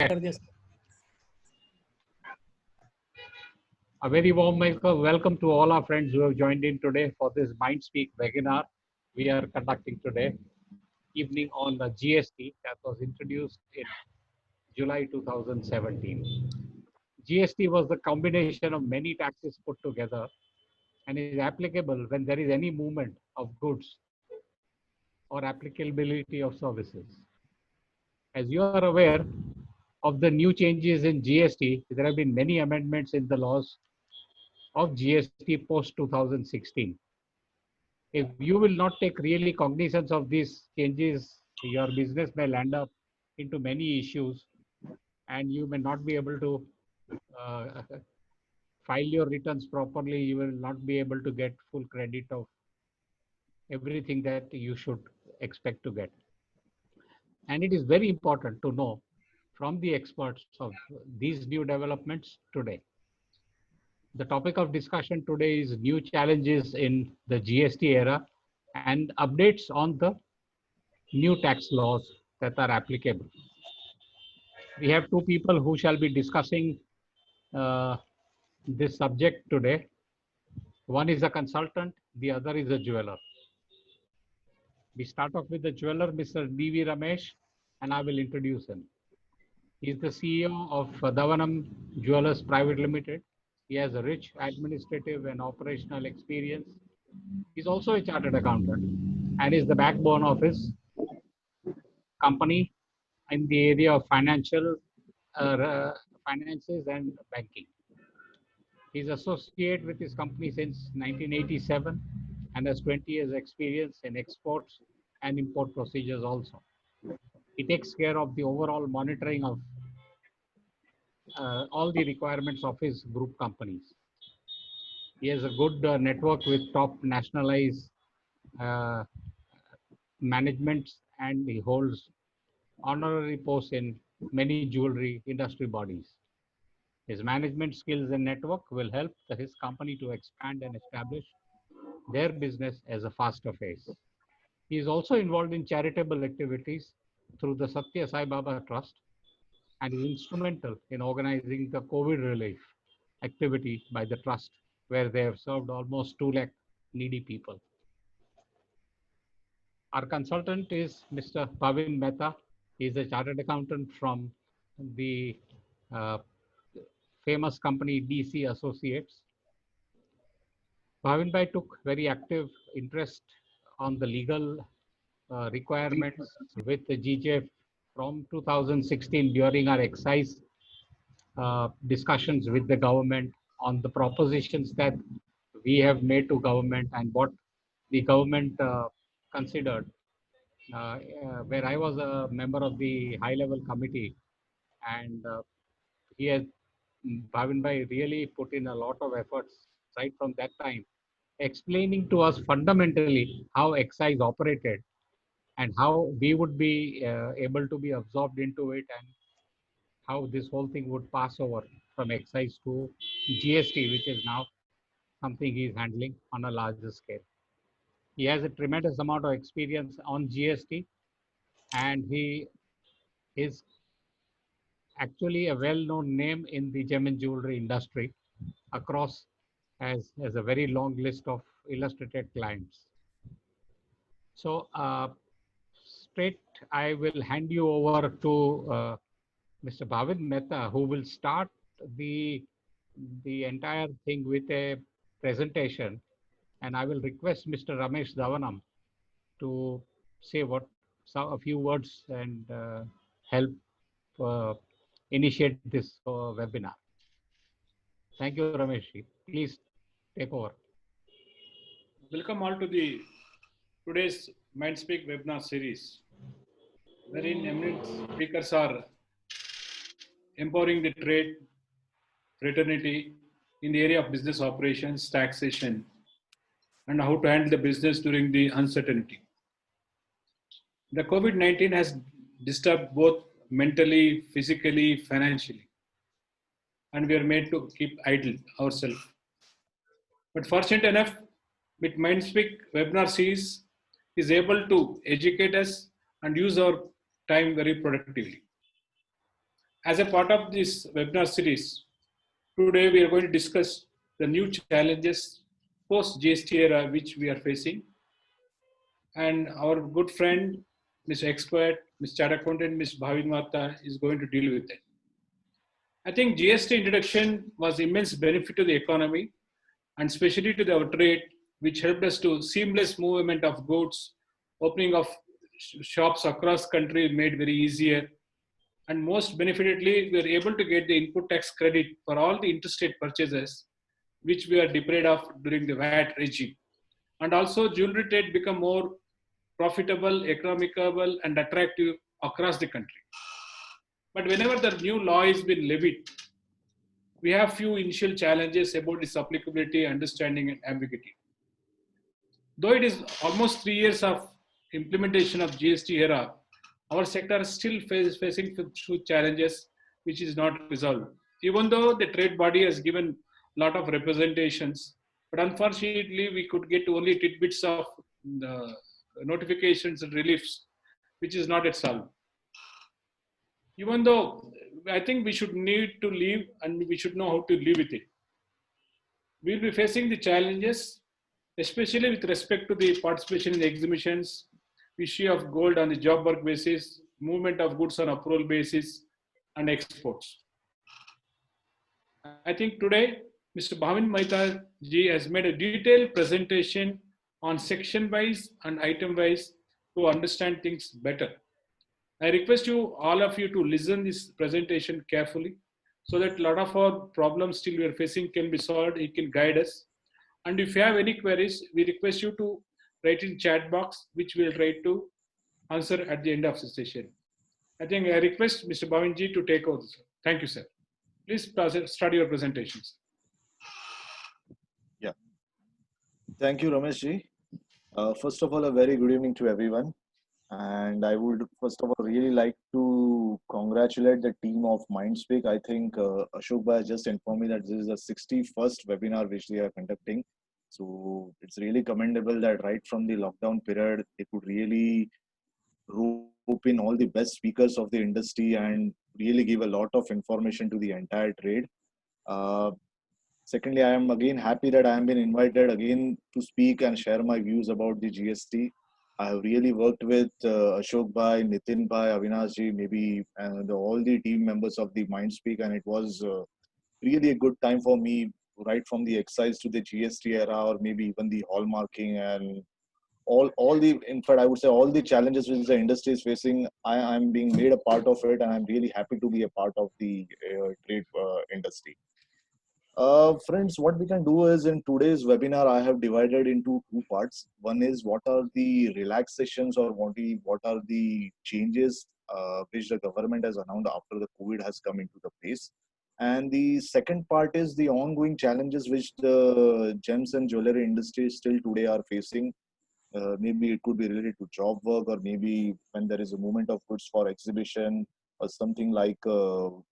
A very warm welcome to all our friends who have joined in today for this MindSpeak webinar we are conducting today evening on the GST that was introduced in July 2017. GST was the combination of many taxes put together and is applicable when there is any movement of goods or applicability of services. As you are aware of the new changes in GST, there have been many amendments in the laws of GST post 2016. If you will not take really cognizance of these changes, your business may land up into many issues and you may not be able to uh, file your returns properly. You will not be able to get full credit of everything that you should expect to get. And it is very important to know from the experts of these new developments today. The topic of discussion today is new challenges in the GST era and updates on the new tax laws that are applicable. We have two people who shall be discussing uh, this subject today. One is a consultant, the other is a jeweler. We start off with the jeweler, Mr. D.V. Ramesh, and I will introduce him. He is the CEO of Davanam Jewelers Private Limited. He has a rich administrative and operational experience. He's also a chartered accountant and is the backbone of his company in the area of finances and banking. He's associated with his company since 1987 and has 20 years experience in exports and import procedures also. He takes care of the overall monitoring of all the requirements of his group companies. He has a good network with top nationalized uh, managements and he holds honorary posts in many jewelry industry bodies. His management skills and network will help his company to expand and establish their business as a faster phase. He is also involved in charitable activities through the Satya Sai Baba Trust and is instrumental in organizing the COVID relief activity by the trust, where they have served almost 2 lakh needy people. Our consultant is Mr. Bhavin Mehta. He is a chartered accountant from the uh, famous company DC Associates. Bhavin Bhai took very active interest on the legal requirements with the GJF from 2016 during our excise discussions with the government on the propositions that we have made to government and what the government considered. Where I was a member of the high level committee and he has Bhavin Bhai really put in a lot of efforts right from that time, explaining to us fundamentally how excise operated and how we would be able to be absorbed into it and how this whole thing would pass over from excise to GST, which is now something he is handling on a larger scale. He has a tremendous amount of experience on GST and he is actually a well-known name in the gem and jewelry industry across as a very long list of illustrated clients. So straight, I will hand you over to Mr. Bhavin Mehta, who will start the entire thing with a presentation, and I will request Mr. Ramesh Davanam to say a few words and help uh, initiate this webinar. Thank you, Ramesh. Please take over. Welcome all to the today's MindSpeak webinar series, wherein eminent speakers are empowering the trade fraternity in the area of business operations, taxation, and how to handle the business during the uncertainty. The COVID-19 has disturbed both mentally, physically, financially, and we are made to keep idle ourselves. But fortunate enough, with MindSpeak webinar series is able to educate us and use our time very productively. As a part of this webinar series, today we are going to discuss the new challenges post GST era which we are facing, and our good friend, Mr. Expert, Ms. Chartered Accountant, Ms. Bhavin Mata is going to deal with it. I think GST introduction was immense benefit to the economy and especially to our trade, which helped us to seamless movement of goods, opening of shops across country made very easier, and most benefitedly, we are able to get the input tax credit for all the interstate purchases, which we are deprived of during the VAT regime. And also, jewelry trade become more profitable, economical, and attractive across the country. But whenever the new law is been levied, we have few initial challenges about its applicability, understanding, and ambiguity. Though it is almost 3 years of implementation of GST era, our sector is still facing few challenges which is not resolved. Even though the trade body has given a lot of representations, but unfortunately we could get only tidbits of the notifications and reliefs, which is not yet solved. Even though I think we should need to live and we should know how to live with it. We'll be facing the challenges, especially with respect to the participation in the exhibitions, issue of gold on the job work basis, movement of goods on approval basis, and exports. I think today, Mr. Bhavin Mehta ji has made a detailed presentation on section wise and item wise to understand things better. I request you, all of you, to listen this presentation carefully so that a lot of our problems still we are facing can be solved. It can guide us. And if you have any queries, we request you to write in chat box, which we'll try to answer at the end of the session. I think I request Mr. Bhavinji to take over. Thank you, sir. Please start your presentations. Yeah. Thank you, Ramesh ji. First of all, a very good evening to everyone. And I would first of all really like to congratulate the team of Mindspeak. I think Ashok Bhai just informed me that this is the 61st webinar which they are conducting. So it's really commendable that right from the lockdown period, they could really rope in all the best speakers of the industry and really give a lot of information to the entire trade. Secondly, I am again happy that I am been invited again to speak and share my views about the GST. I have really worked with Ashok Bhai, Nitin Bhai, Avinash ji, maybe all the team members of the Mindspeak, and it was really a good time for me, right from the excise to the GST era, or maybe even the hallmarking and all the, in fact, I would say all the challenges which the industry is facing. I'm being made a part of it, and I'm really happy to be a part of the trade industry. Friends, what we can do is in today's webinar, I have divided into two parts. One is what are the relaxations or what are the changes which the government has announced after the COVID has come into the place. And the second part is the ongoing challenges which the gems and jewelry industry still today are facing. Maybe it could be related to job work, or maybe when there is a movement of goods for exhibition, or something like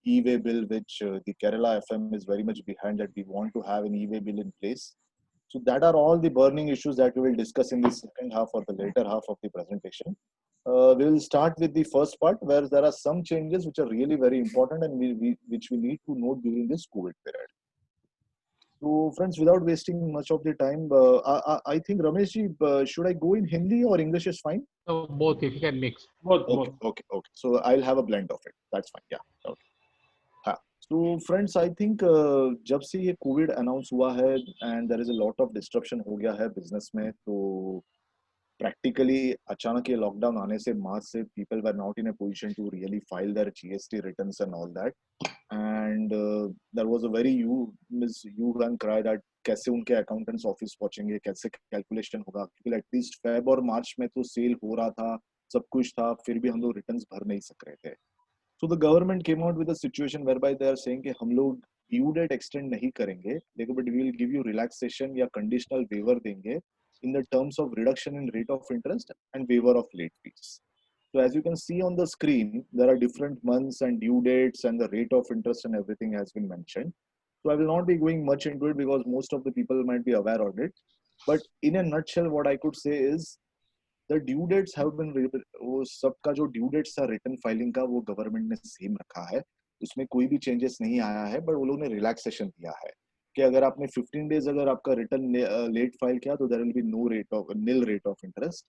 e-way bill, which the Kerala FM is very much behind, that we want to have an e-way bill in place. So that are all the burning issues that we will discuss in the second half or the later half of the presentation. We will start with the first part, where there are some changes which are really very important and which we need to note during this COVID period. So, friends, without wasting much of the time, I think Ramesh ji, should I go in Hindi or English is fine? So both, if you can mix. Both. Okay. So I'll have a blend of it. That's fine. Yeah. Okay. हाँ. So, friends, I think जब से ये COVID announce हुआ है and there is a lot of disruption हो गया है business में, तो practically अचानक ये lockdown आने से मार्च से people were not in a position to really file their GST returns and all that. And there was a very hue and cry that कैसे उनके accountants office पहुंचेंगे, कैसे calculation होगा, क्योंकि at least Feb और March में तो sale हो रहा था, सब कुछ था, फिर भी हम लोग returns भर नहीं सक रहे थे. So the government came out with a situation whereby they are saying कि हम लोग due date extend नहीं करेंगे, लेकिन but we will give you relaxation या conditional waiver देंगे in the terms of reduction in rate of interest and waiver of late fees. So as you can see on the screen, there are different months and due dates and the rate of interest and everything has been mentioned. So I will not be going much into it because most of the people might be aware of it. But in a nutshell, what I could say is the due dates have been, वो सबका जो due dates था return filing का वो government ने same रखा है. उसमें कोई भी चेंजेस नहीं आया है, बट वो लोगों ने रिलैक्सेशन दिया है कि अगर आपने 15 डेज अगर आपका रिटर्न लेट फाइल किया तो there will be no rate of nil rate of interest.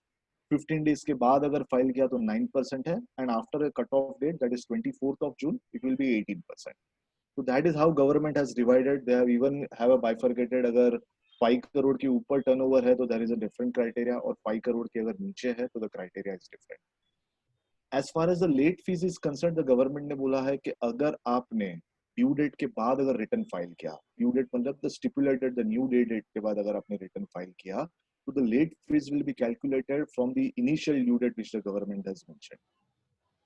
15 days के बाद अगर फाइल किया तो 9% है, and after a cut off date that is 24th of June it will be 18%. So that is how government has divided. They have even have a bifurcated, अगर 5 करोड़ के ऊपर turnover है तो there is a different criteria, और 5 करोड़ के अगर नीचे है तो the criteria is different. As far as the late fees is concerned, the government ने बोला है कि अगर आपने ड्यू डेट के बाद अगर रिटर्न फाइल किया, ड्यू डेट मतलब the stipulated the new date के बाद अगर आपने रिटर्न फाइल किया, तो the late fees will be calculated from the initial due date which the government has mentioned.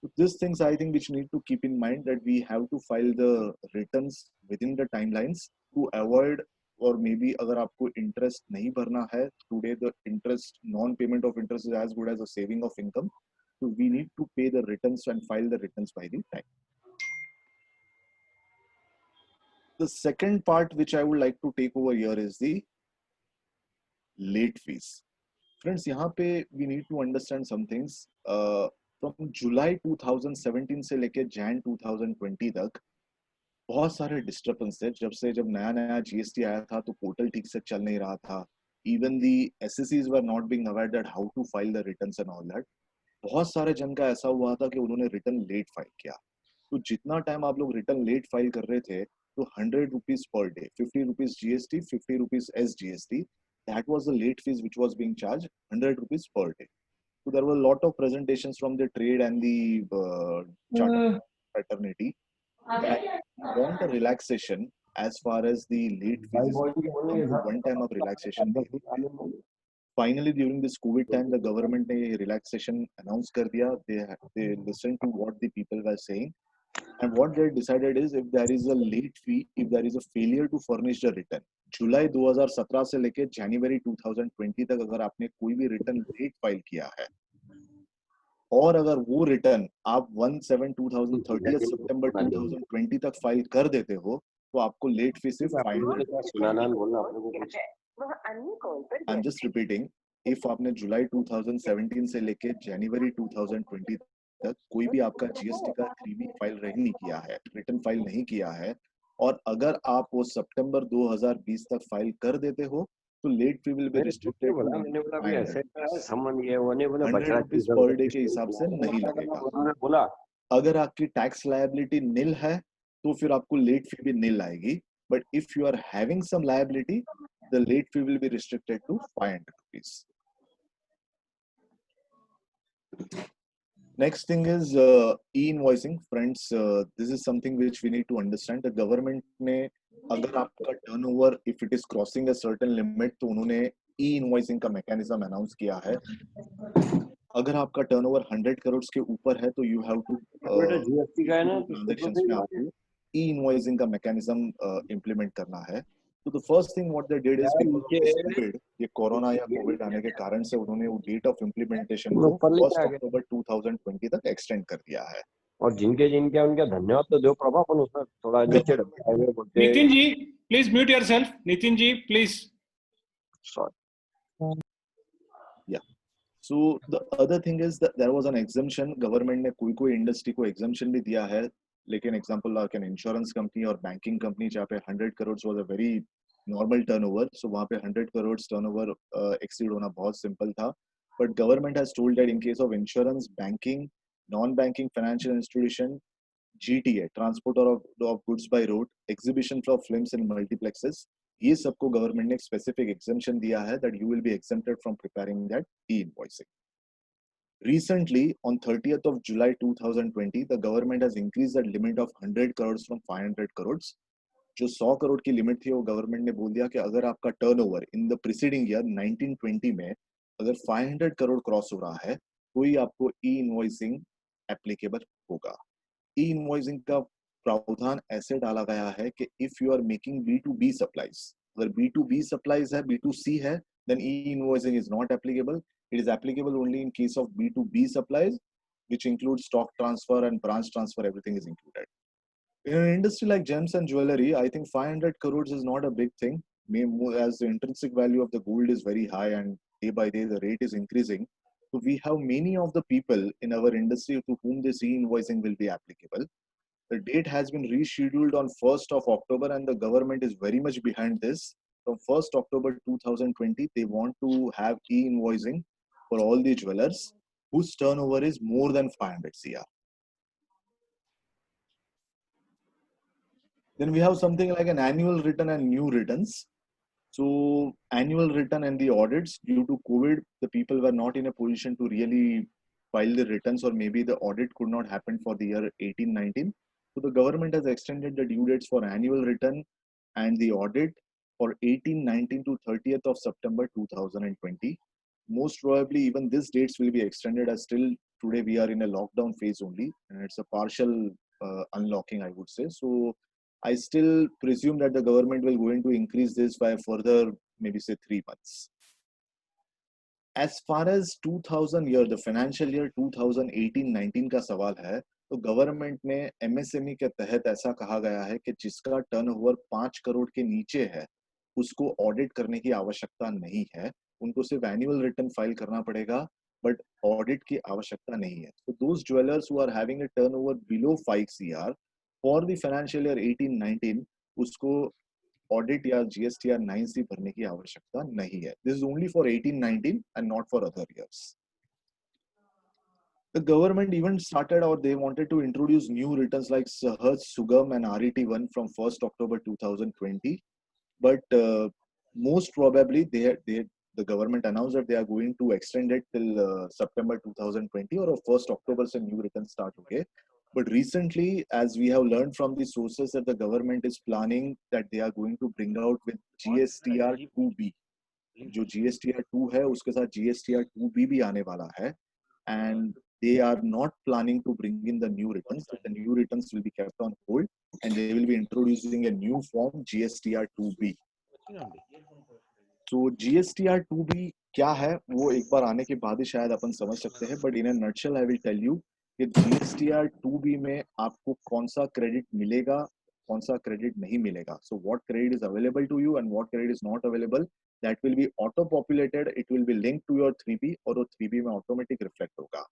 So these things I think which need to keep in mind, that we have to file the returns within the timelines to avoid, or maybe अगर आपको interest नहीं भरना है, today the interest non-payment of interest is as good as a saving of income. So we need to pay the returns and file the returns by the time. The second part which I would like to take over here is the late fees. Friends, यहाँ पे we need to understand some things. From July 2017 से लेके Jan 2020 तक बहुत सारे disturbance थे। जब नया जीएसटी आया था तो पोर्टल ठीक से चल नहीं रहा था। इवन दी एसएससीज were not being aware that how to file the returns and all that. बहुत सारे जन का ऐसा हुआ था कि उन्होंने रिटर्न लेट फाइल किया। तो जितना टाइम आप लोग रिटर्न लेट फाइल कर रहे थे, तो 100 rupees per day, 50 rupees GST, 50 rupees SGST, that was the late fees which was being charged, 100 rupees per day. So there were a lot of presentations from the trade and the chartered fraternity that want a relaxation as far as the late fees is concerned. One time of relaxation दे दीजिए। Finally, during this COVID time, the government ने ये relaxation announce कर दिया. They listened to what the people were saying, and what they decided is, if there is a late fee, if there is a failure to furnish the return, जुलाई 2017 से लेके जनवरी 2020 तक अगर आपने कोई भी रिटर्न लेट फाइल किया है, और अगर वो रिटर्न आप 1/7/2030 सितंबर 2020 तक फाइल कर देते हो, तो आपको लेट फी सिर्फ 500। I am just repeating, if आपने जुलाई 2017 से लेके जनवरी 2020 तक कोई भी आपका जीएसटी का 3B फाइल नहीं किया है, रिटर्न फाइल नहीं किया है, और अगर आप वो सितंबर 2020 तक फाइल कर देते हो, तो late fee will be restricted to 100 rupees per day के हिसाब से नहीं लगेगा। अगर आपकी टैक्स लायबिलिटी निल है तो फिर आपको लेट फी भी निल आएगी, but if you are having some liability, the late fee will be restricted to 500 rupees. Next thing is e-invoicing. Friends, this is something which we need to understand. The government ने अगर आपका turnover, if it is crossing a certain limit, तो उन्होंने e-invoicing का mechanism announce किया है। अगर आपका turnover 100 करोड़ के ऊपर है तो you have to transactions में आपको e-invoicing का mechanism implement करना है। So the first thing what they did is, because of this COVID, ये कोरोना या कोविड आने के कारण से उन्होंने वो डेट ऑफ इम्प्लीमेंटेशन को 1 अक्टूबर 2020 तक एक्सटेंड कर दिया है। और जिनके उनका धन्यवाद तो दो प्रभा, अपन उसमें थोड़ा नीचे Nitin ji please mute yourself. Nitin ji please. Sorry. Yeah. So the other thing is that there was an exemption. Government ने कोई इंडस्ट्री को एग्जाम्पशन भी दिया है, लेकिन example like an insurance company और बैंकिंग कंपनी जहाँ पे 100 crore was a very normal turnover, so वहाँ पे 100 करोड़ टर्नओवर एक्सीड होना बहुत सिंपल था। But government has told that in case of insurance, banking, non banking financial institution, GTA, transporter of goods by road, exhibition for films in multiplexes, ये सबको government ने एक specific exemption दिया है that you will B exempted from preparing that e-invoicing. Recently, on 30th of July 2020, the government has increased the limit of 100 crores from 500 crores. जो 100 करोड़ की limit थी, वो गवर्नमेंट ने बोल दिया कि अगर आपका turnover in the preceding year 1920 में अगर 500 करोड़ क्रॉस हो रहा है, तो ही आपको ई-इनवॉइसिंग एप्लीकेबल होगा। ई-इनवॉइसिंग का प्रावधान ऐसे डाला गया है कि if you are making B2B supplies, अगर B2B सप्लाईज है, B2C है, then e-invoicing is not applicable. It is applicable only in case of B2B supplies, which includes stock transfer and branch transfer. Everything is included. In an industry like gems and jewelry, I think 500 crores is not a big thing. As the intrinsic value of the gold is very high and day by day the rate is increasing, so we have many of the people in our industry to whom this e-invoicing will be applicable. The date has been rescheduled on 1st of October, and the government is very much behind this. From 1st October 2020, they want to have e-invoicing for all the jewelers whose turnover is more than 500 CR. Then we have something like an annual return and new returns. So annual return and the audits, due to COVID, the people were not in a position to really file the returns, or maybe the audit could not happen for the year 18-19. So the government has extended the due dates for annual return and the audit for 18-19 to 30th of September 2020. Most probably even these dates will be extended, as still today we are in a lockdown phase only, and it's a partial unlocking, I would say. So I still presume that the government will going to increase this by further, maybe say 3 months. As far as 2000 year, the financial year 2018-19 का सवाल है, तो government ने MSME के तहत ऐसा कहा गया है कि जिसका टर्नओवर 5 करोड़ के नीचे है, उसको ऑडिट करने की आवश्यकता नहीं है. उनको सिर्फ एनुअल रिटर्न फाइल करना पड़ेगा, बट ऑडिट की आवश्यकता नहीं है. So those jewelers who are having a turnover below 5 CR for the financial year 18-19, उसको ऑडिट या GSTR 9C भरने की आवश्यकता नहीं है. This is only for 18-19 and not for other years. The government even started, or they wanted to introduce new returns like Sahaj, Sugam and RET1 from 1st October 2020. But most probably the government announced that they are going to extend it till September 2020 or 1st October se new returns start hoge. But recently, as we have learned from the sources, that the government is planning that they are going to bring out with GSTR 2B. जो GSTR 2 है, उसके साथ GSTR 2B भी आने वाला है, and they are not planning to bring in the new returns. The new returns will be kept on hold, and they will be introducing a new form, GSTR 2B. So GSTR 2B क्या है, वो एक बार आने के बाद ही शायद अपन समझ सकते हैं. But in a nutshell, I will tell you कि GSTR 2B में आपको कौन सा क्रेडिट मिलेगा, कौन सा क्रेडिट नहीं मिलेगा. So what credit is available to you and what credit is not available, that will be auto populated. It will be linked to your 3B और वो 3B में automatic reflect होगा.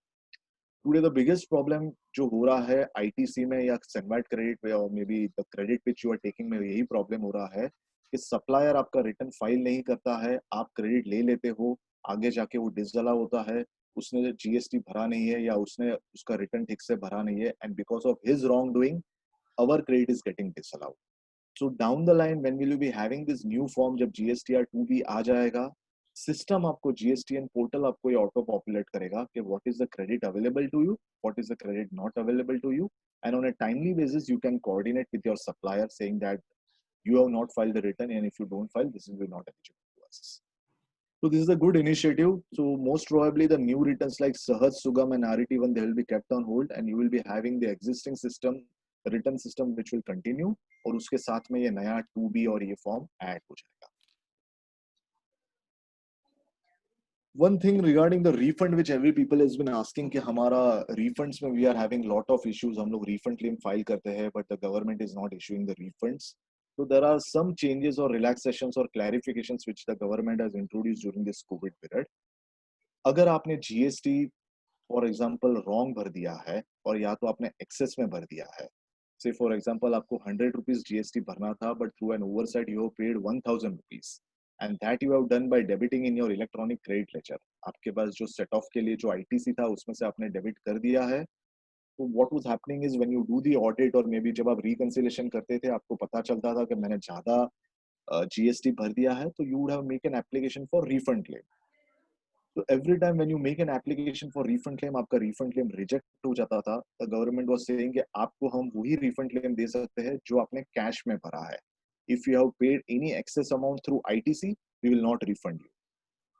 Today the biggest problem जो हो रहा है ITC में या Senvat credit में, or maybe the credit which you are taking में, यही problem हो रहा है कि सप्लायर आपका रिटर्न फाइल नहीं करता है. आप क्रेडिट ले लेते हो, आगे जाके वो डिसअलाउ होता है, उसने GST भरा नहीं है या उसने उसका रिटर्न ठीक से भरा नहीं है, and because of his wrongdoing our credit is getting disallowed. So down the line, when will you be having this new form, जब GSTR 2B आ जाएगा, सिस्टम आपको GSTN पोर्टल आपको ये ऑटो पॉपुलेट करेगा कि what is the credit available to you, what is the credit not available to you, and on a timely basis you can coordinate with your supplier saying that you have not filed the return, and if you don't file, this will be not eligible to us. So this is a good initiative. So most probably the new returns like Sahaj, Sugam and RET1, they will be kept on hold, and you will be having the existing system, the return system, which will continue, और उसके साथ में ये नया 2B और ये form add हो जाएगा. One thing regarding the refund, which every people has been asking, कि हमारा refunds में we are having lot of issues. हम लोग refund claim file करते हैं, but the government is not issuing the refunds. So there are some changes or relaxations or clarifications which the government has introduced during this COVID period. अगर आपने GST for example wrong भर दिया है, और या तो आपने excess में भर दिया है, say for example आपको 100 rupees GST भरना था, but through an oversight you have paid 1000 rupees, and that you have done by debiting in your electronic credit ledger. आपके पास जो set off के लिए जो ITC था, उसमें से आपने debit कर दिया है. So what was happening is when you do the audit, or maybe जब आप reconciliation करते थे, आपको पता चलता था कि मैंने ज़्यादा GST भर दिया है, तो you would have make an application for refund claim. So every time when you make an application for refund claim, आपका refund claim reject हो जाता था. The government was saying कि आपको हम वही refund claim दे सकते हैं जो आपने cash में भरा है. If you have paid any excess amount through ITC, we will not refund you.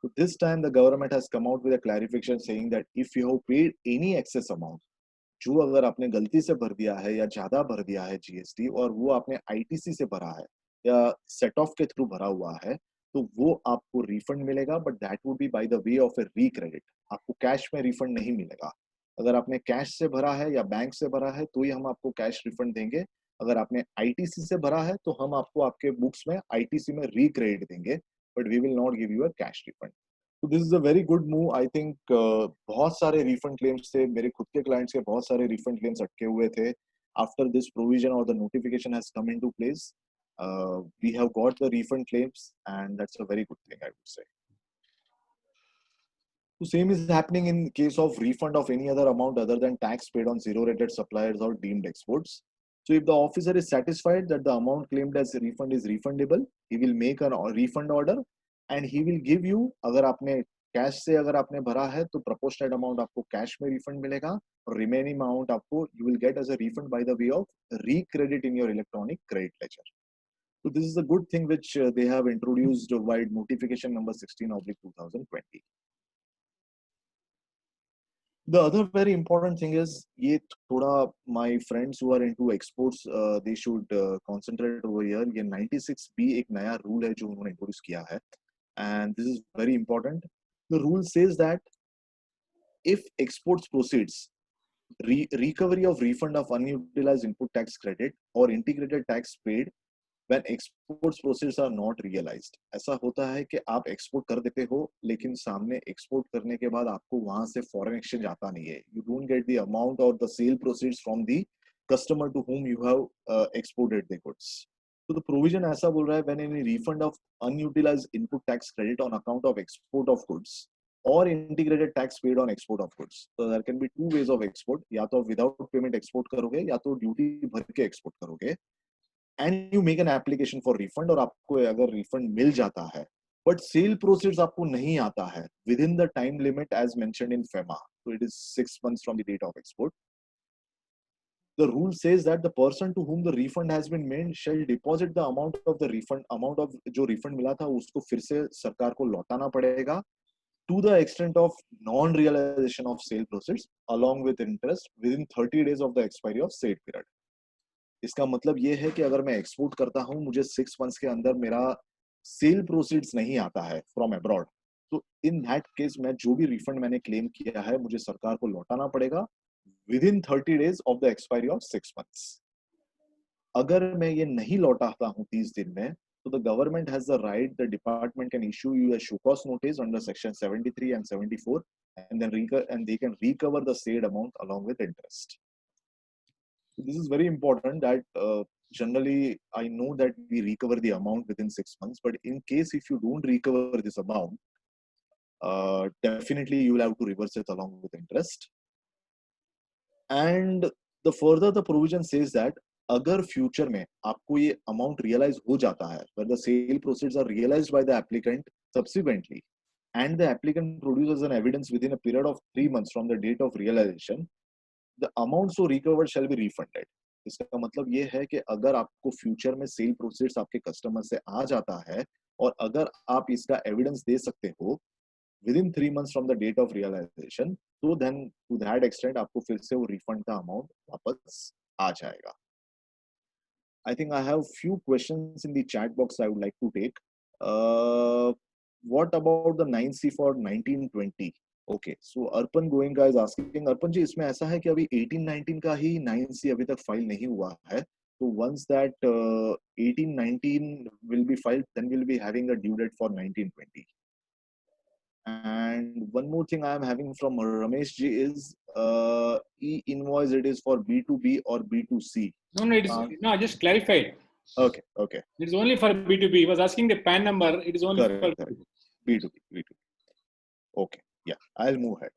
So this time the government has come out with a clarification saying that if you have paid any excess amount, जो अगर आपने गलती से भर दिया है या ज्यादा भर दिया है GST, और वो आपने ITC से भरा है या सेट ऑफ के थ्रू भरा हुआ है, तो वो आपको रिफंड मिलेगा, but that would be by the way of a recredit. आपको कैश में रिफंड नहीं मिलेगा. अगर आपने कैश से भरा है या बैंक से भरा है, तो ही हम आपको कैश रिफंड देंगे. अगर आपने ITC से भरा है, तो हम आपको आपके बुक्स में ITC में रीक्रेडिट देंगे, but we will not give you a cash refund. So this is a very good move. I think बहुत सारे refund claims थे, मेरे खुद के clients के बहुत सारे refund claims अटके हुए थे, after this provision or the notification has come into place, we have got the refund claims, and that's a very good thing, I would say. So same is happening in case of refund of any other amount other than tax paid on zero rated suppliers or deemed exports. So if the officer is satisfied that the amount claimed as a refund is refundable, he will make a refund order and he will give you, अगर आपने cash से अगर आपने भरा है तो proportionate amount आपको cash में refund मिलेगा और remaining amount आपको you will get as a refund by the way of recredit in your electronic credit ledger. So this is a good thing which they have introduced by notification number 16/2020. The other very important thing is ये थोड़ा my friends who are into exports they should concentrate over here. ये 96B एक नया rule है जो उन्होंने introduce किया है, and this is very important. The rule says that if exports proceeds, recovery of refund of unutilized input tax credit or integrated tax paid when exports proceeds are not realized. ऐसा होता है कि आप export कर देते हो लेकिन सामने एक्सपोर्ट करने के बाद आपको वहां से फॉरेन एक्सचेंज आता नहीं है. You don't get the amount or the sale proceeds from the customer to whom you have exported the goods. So the provision ऐसा बोल रहा है when any refund of unutilized input tax credit on account of export of goods or integrated tax paid on export of goods. So there can be two ways of export. या तो without payment export करोगे या तो duty भर के export करोगे. And you make an application for refund और आपको अगर refund मिल जाता है but sale proceeds आपको नहीं आता है within the time limit as mentioned in FEMA, so it is 6 months from the date of export. The rule says that the person to whom the refund has been made shall deposit the amount of the refund, amount of जो refund मिला था उसको फिर से सरकार को लौटाना पड़ेगा to the extent of non-realization of sale proceeds along with interest within 30 days of the expiry of said period. इसका मतलब ये है कि अगर मैं एक्सपोर्ट करता हूं मुझे 6 मंथ्स के अंदर मेरा सेल प्रोसीड्स नहीं आता है फ्रॉम अब्रॉड, तो इन दैट केस मैं जो भी रिफंड मैंने क्लेम किया है मुझे सरकार को लौटाना पड़ेगा with in 30 days of the expiry of 6 months. अगर मैं ये नहीं लौटाता हूं 30 दिन में तो the government has the right, the department can issue you a show cause notice under section 73 and 74 and they can recover the said amount along with interest. This is very important that generally I know that we recover the amount within 6 months, but in case if you don't recover this amount, definitely you will have to reverse it along with interest. And the further the provision says that अगर future में आपको ये amount realise हो जाता है, where the sale proceeds are realized by the applicant subsequently and the applicant produces an evidence within a period of 3 months from the date of realization, the amount so recovered shall be refunded. इसका मतलब ये है कि अगर आपको future में cell proceeds आपके customer से आ जाता है और अगर आप इसका एविडेंस दे सकते हो within 3 months from the date of realisation, तो देन टू दैट एक्सटेंट आपको फिर से वो रिफंड का अमाउंट वापस आ जाएगा. I think I have few questions in the chat box I would like to take. What about the 9C for 1920? Okay, so Arpan Goenka is asking, Arpan ji, इसमें ऐसा है कि अभी 18-19 का ही 9C अभी तक फाइल नहीं हुआ है. So once that 18-19 will be filed, then we'll be having a due date for 19-20. And one more thing I am having from Ramesh ji is e-invoice, it is for B2B or B2C. No, it is no. I just clarified. Okay. It is only for B2B. He was asking the PAN number. It is only Correct. for B2B. Okay, yeah, I'll move ahead.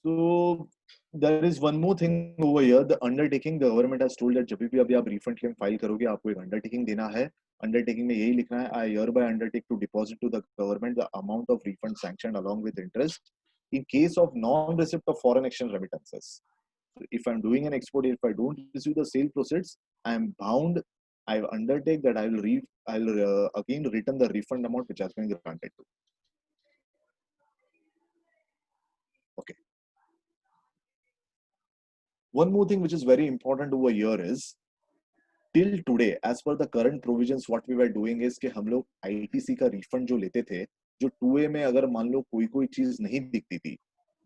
So there is one more thing over here. The undertaking, the government has told that जब भी अभी आप refund claim file करोगे आपको एक undertaking देना है. Undertaking में यही लिखना है, I hereby undertake to deposit to the government the amount of refund sanctioned along with interest in case of non-receipt of foreign exchange remittances. If I'm doing an export, if I don't receive the sale proceeds, I am bound. I undertake that I will again return the refund amount which has been granted to. Okay. One more thing which is very important over here is till today, as per the current provisions, what we were doing is कि हम लोग ITC का refund जो लेते थे, जो 2A में अगर मान लो कोई चीज नहीं दिखती थी,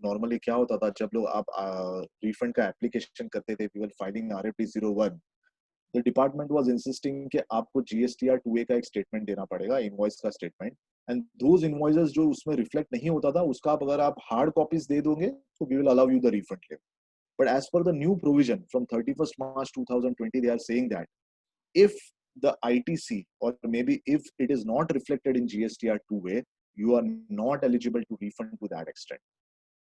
नॉर्मली क्या होता था जब लोग आप रिफंड का एप्लीकेशन करते थे, we were filing RFD 01, the department was insisting कि आपको GSTR 2A का एक स्टेटमेंट देना पड़ेगा, इनवॉइस का स्टेटमेंट, एंड दोज इनवॉइसेस जो उसमें रिफ्लेक्ट नहीं होता था उसका अगर आप हार्ड कॉपीज दे दोगे तो we will allow you the refund claim. But as per the new provision from 31st March 2020, they are saying that if the ITC or maybe if it is not reflected in GSTR two-way, you are not eligible to refund to that extent.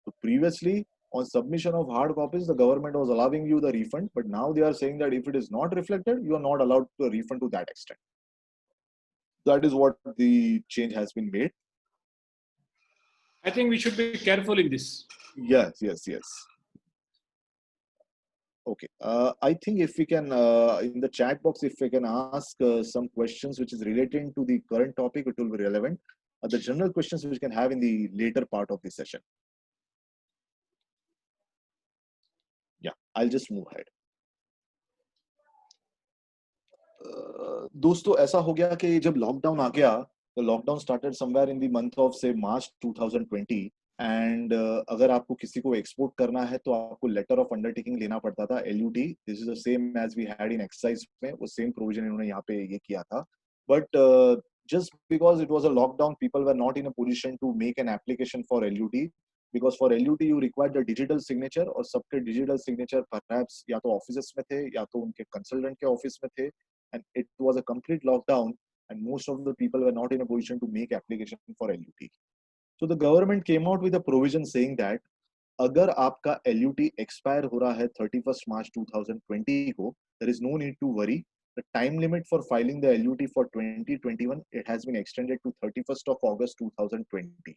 So previously, on submission of hard copies, the government was allowing you the refund, but now they are saying that if it is not reflected, you are not allowed to refund to that extent. That is what the change has been made. I think we should be careful in this. Yes. Okay. I think if we can, in the chat box, if we can ask some questions which is relating to the current topic, it will be relevant. The general questions which we can have in the later part of the session. Yeah, I'll just move ahead. दोस्तों ऐसा हो गया कि जब lockdown आ गया तो lockdown started somewhere in the month of से मार्च 2020 and अगर आपको किसी को एक्सपोर्ट करना है तो आपको लेटर ऑफ अंडरटेकिंग लेना पड़ता था LUT. This is the same as we had in exercise में, वो सेम प्रोविजन इन्होंने यहाँ पे ये किया था. But just because it was a lockdown, people were not in a position to make an application for LUT, because for LUT you required the digital signature और सबके digital signature perhaps या तो offices में थे या तो उनके consultant के office में थे, and it was a complete lockdown and most of the people were not in a position to make application for LUT. So the government came out with a provision saying that अगर आपका LUT expire हो रहा है 31st March 2020 को, there is no need to worry. The time limit for filing the LUT for 2021, it has been extended to 31st of August 2020.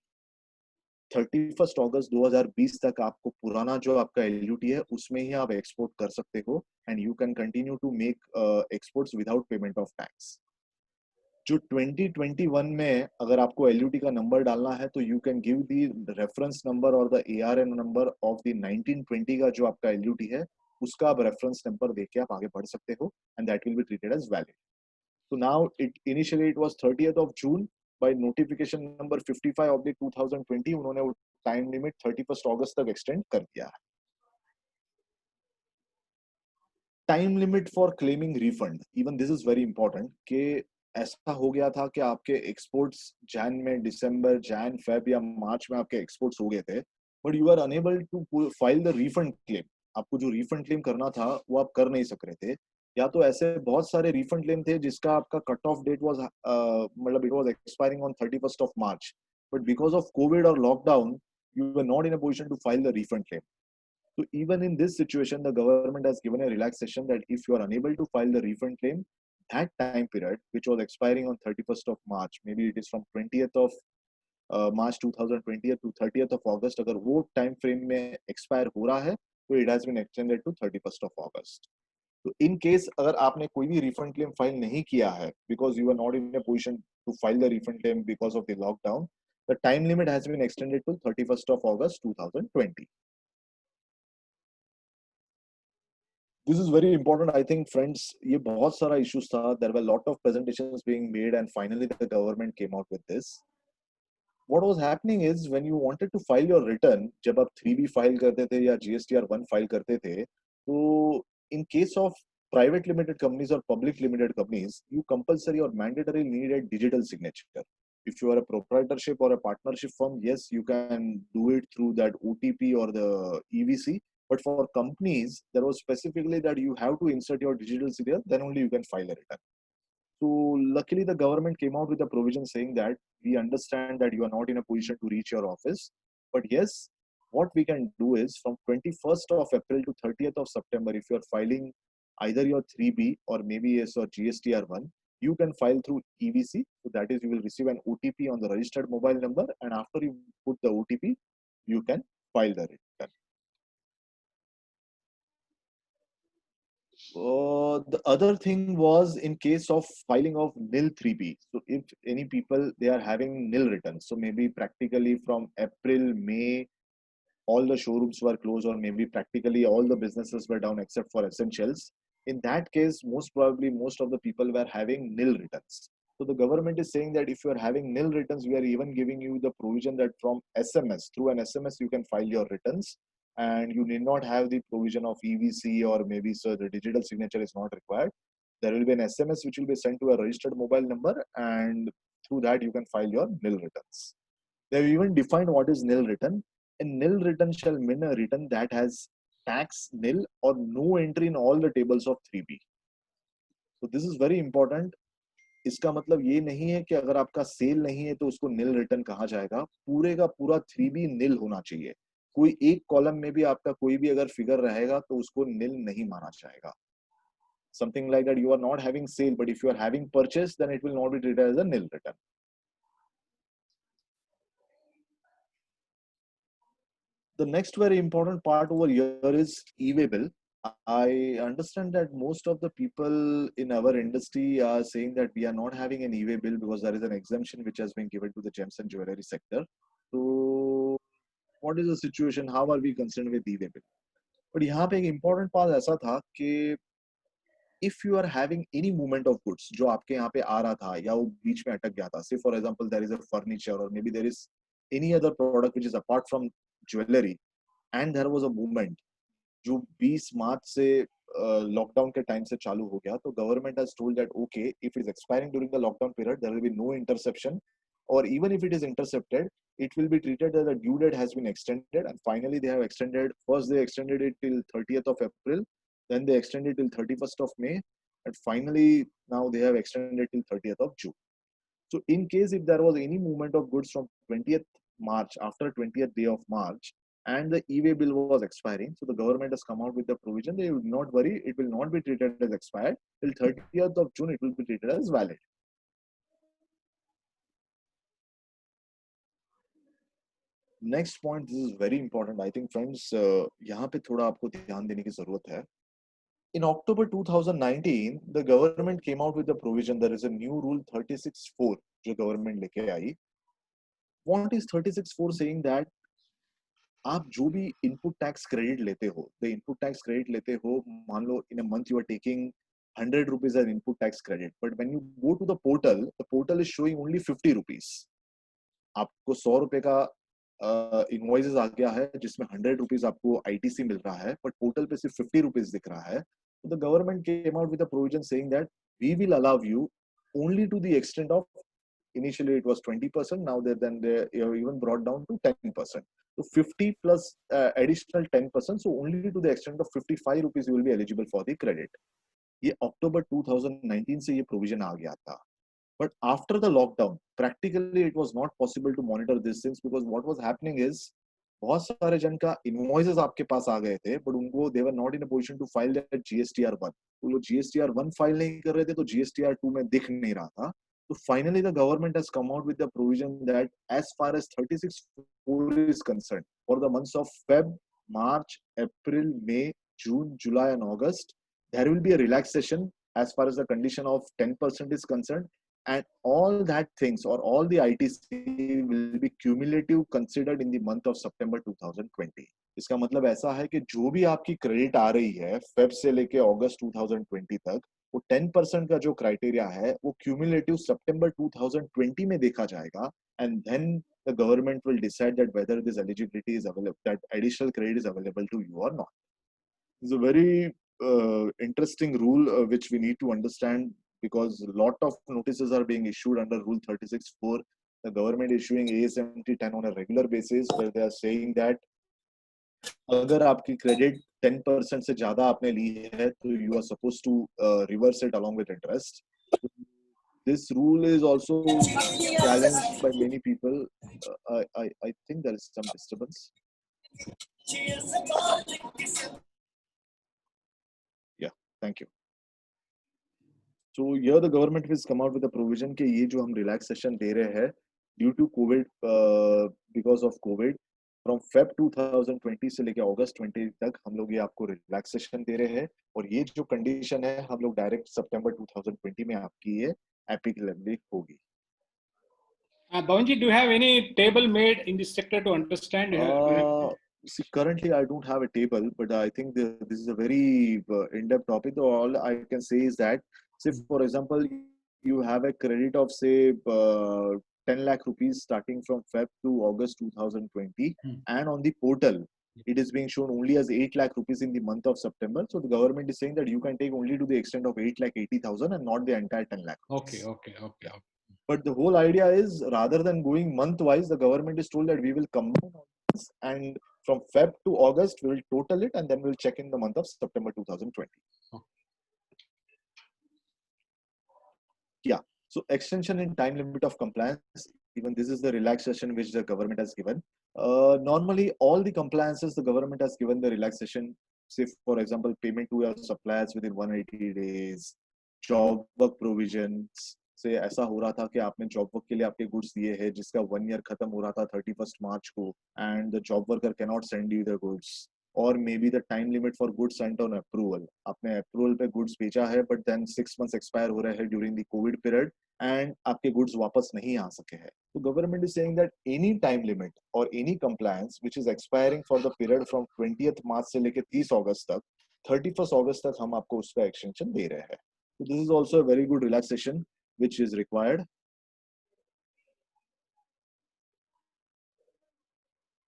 31st अगस्त 2020 तक आपको पुराना जो आपका LUT है उसमें ही आप एक्सपोर्ट कर सकते हो and you can continue to make exports without payment of tax. जो 2021 में अगर आपको LUT का नंबर डालना है तो you can give the reference number or the ARN number of the 1920 का जो आपका LUT है उसका आप रेफरेंस नंबर देके आप आगे बढ़ सकते हो and that will be treated as valid. So now initially it was 30th of June. By notification number 55 of the 2020 उन्होंने वो टाइम लिमिट 31st अगस्त तक एक्सटेंड कर दिया है. Time limit for claiming refund, even this is very important कि ऐसा हो गया था कि आपके एक्सपोर्ट्स जैन में, दिसंबर, जैन, फेब या मार्च में आपके एक्सपोर्ट्स हो गए थे, but you are unable to file the refund claim. आपको जो रिफंड क्लेम करना था वो आप कर नहीं सक रहे थे, या तो ऐसे बहुत सारे रिफंड क्लेम थे जिसका आपका कट ऑफ डेट वाज मतलब it was expiring on 31st of March, but because of COVID और lockdown you were not in a position to file the refund claim. So even in this situation, the government has given a relaxation that if you are unable to file the refund claim, that time period, which was expiring on 31st of March, maybe it is from 20th of March 2020 to 30th of August, अगर वो time frame में expire हो रहा है, तो it has been extended to 31st of August. So in case अगर आपने कोई भी refund claim file नहीं किया है, because you are not in a position to file the refund claim because of the lockdown, the time limit has been extended to 31st of August 2020. This is very important, I think, friends. ये बहुत सारा issues था. There were a lot of presentations being made, and finally the government came out with this. What was happening is when you wanted to file your return, जब आप 3B file करते थे या GSTR 1 file करते थे, तो in case of private limited companies or public limited companies, you compulsory or mandatory need a digital signature. If you are a proprietorship or a partnership firm, yes, you can do it through that OTP or the EVC. But for companies, there was specifically that you have to insert your digital signature, then only you can file a return. So luckily the government came out with a provision saying that we understand that you are not in a position to reach your office. But yes, what we can do is from 21st of April to 30th of September, if you are filing either your 3B or maybe yes or GSTR1, you can file through EVC. So that is, you will receive an OTP on the registered mobile number, and after you put the OTP, you can file the return. The other thing was in case of filing of nil 3B. So if any people, they are having nil returns, so maybe practically from April, May, all the showrooms were closed, or maybe practically all the businesses were down except for essentials. In that case, most probably most of the people were having nil returns. So the government is saying that if you are having nil returns, we are even giving you the provision that from SMS, through an SMS, you can file your returns. And you need not have the provision of EVC or maybe so the digital signature is not required. There will be an SMS which will be sent to a registered mobile number, and through that you can file your nil returns. They have even defined what is nil return. A nil return shall mean a return that has tax nil or no entry in all the tables of 3B. So this is very important. इसका मतलब ये नहीं है कि अगर आपका cell नहीं है तो उसको नील रिटर्न कहा जाएगा, पूरे का पूरा 3B नील होना चाहिए. कोई एक कॉलम में भी आपका कोई भी अगर फिगर रहेगा तो उसको नील नहीं माना जाएगा. Something like that, you are not having sale, but if you are having purchase, then it will not be treated as a nil return. The next very important part over here is e-way bill. I understand that most of the people in our industry are saying that we are not having an e-way bill because there is an exemption which has been given to the gems and jewelry sector. So what is the situation? How are we concerned with e-way bill? But यहाँ पे एक important part ऐसा था कि if you are having any movement of goods जो आपके यहाँ पे आ रहा था या वो बीच में अटक गया था, say for example there is a furniture or maybe there is any other product which is apart from jewelry and there was a movement जो 20 मार्च से लॉकडाउन के टाइम से चालू हो गया, तो government has told that okay if it is expiring during the lockdown period there will be no interception, or even if it is intercepted it will be treated as the due date has been extended, and finally they have extended, first they extended it till 30th of April, then they extended till 31st of May, and finally now they have extended till 30th of June. So in case if there was any movement of goods from 20th March, after 20th day of March, and the e-way bill was expiring, so the government has come out with the provision, they would not worry, it will not be treated as expired. Till 30th of June, it will be treated as valid. Next point, this is very important. I think friends, यहाँ पे थोड़ा आपको ध्यान देने की जरूरत है. In October 2019, the government came out with the provision. There is a new rule 36(4) जो government लेके आई. What is 36(4) saying that आप जो भी इनपुट टैक्स क्रेडिट लेते हो, द इनपुट टैक्स क्रेडिट लेते हो, मान लो in a month you are taking 100 rupees as input tax credit, but when you go to the portal is showing only 50 rupees. आपको 100 रुपए का इनवॉइसेस आ गया है जिसमें 100 rupees आपको आईटीसी मिल रहा है, बट पोर्टल पे सिर्फ 50 rupees दिख रहा है. So the government came out with a provision saying that we will allow you only to the extent of, initially it was 20%, now they have even brought down to 10%. So 50 plus additional 10%, so only to the extent of 55 rupees you will be eligible for the credit. ये October 2019 से ये provision आ गया था. But after the lockdown, practically it was not possible to monitor these things because what was happening is बहुत सारे जन का invoices आपके पास आ गए थे, बट उनको they were not in a position to file their GSTR1. वो लोग GSTR1 फाइल नहीं कर रहे थे, तो GSTR2 में दिख नहीं रहा था. So finally the government has come out with the provision that as far as 36(4) is concerned, for the months of Feb, March, April, May, June, July and August, there will be a relaxation as far as the condition of 10% is concerned, and all that things or all the ITC will be cumulative considered in the month of September 2020. इसका मतलब ऐसा है कि जो भी आपकी credit आ रही है फेब से लेके अगस्त 2020 तक, वो 10% का जो क्राइटेरिया है वो क्यूमुलेटिव सितंबर 2020 में देखा जाएगा, and then the government will decide that whether this eligibility is available, that additional credit is available to you or not. It's a very interesting rule which we need to understand, because a lot of notices are being issued under Rule 36(4). The government issuing ASMT 10 on a regular basis, where they are saying that अगर आपकी credit 10% से ज्यादा आपने ली है तो you are supposed to reverse it along with interest. This rule is also challenged by many people. I think there is some disturbance. Yeah, thank you. So here the government has come out with a provision कि ये जो हम relaxation दे रहे हैं due to COVID, because of COVID, from Feb 2020 से लेके August 20 तक हम लोग ये आपको relaxation दे रहे हैं, और ये जो condition है हम लोग direct September 2020 में आपकी ये applicable होगी. Bhavanji, do you have any table made in this sector to understand? See, currently I don't have a table, but I think this is a very in-depth topic. All I can say is that, say for example, you have a credit of say 10 lakh rupees starting from Feb to August 2020, and on the portal it is being shown only as 8 lakh rupees in the month of September. So the government is saying that you can take only to the extent of 8,80,000 and not the entire 10 lakh. Okay. But the whole idea is, rather than going month wise, the government is told that we will combine all this, and From Feb to August, we will total it and then we'll check in the month of September 2020. Okay. Yeah. So extension in time limit of compliance, even this is the relaxation which the government has given. Normally, all the compliances the government has given the relaxation, say for example, payment to your suppliers within 180 days, job work provisions. से ऐसा हो रहा था कि आपने job work के लिए आपके गुड्स दिए हैं जिसका 1 ईयर खत्म हो रहा था 31st मार्च को and the job worker can not send you the goods और may be the time limit for goods sent on approval. आपने अप्रूवल पे गुड्स भेजा है बट देन 6 months एक्सपायर हो रहे हैं during the COVID period and आपके goods वापस नहीं आ सके हैं. तो government is saying that any time limit और any compliance which is expiring for the period from 20th March से लेके 30 अगस्त तक 31st अगस्त तक हम आपको उसका एक्सटेंशन दे रहे हैं. So this is also a very good relaxation which is required.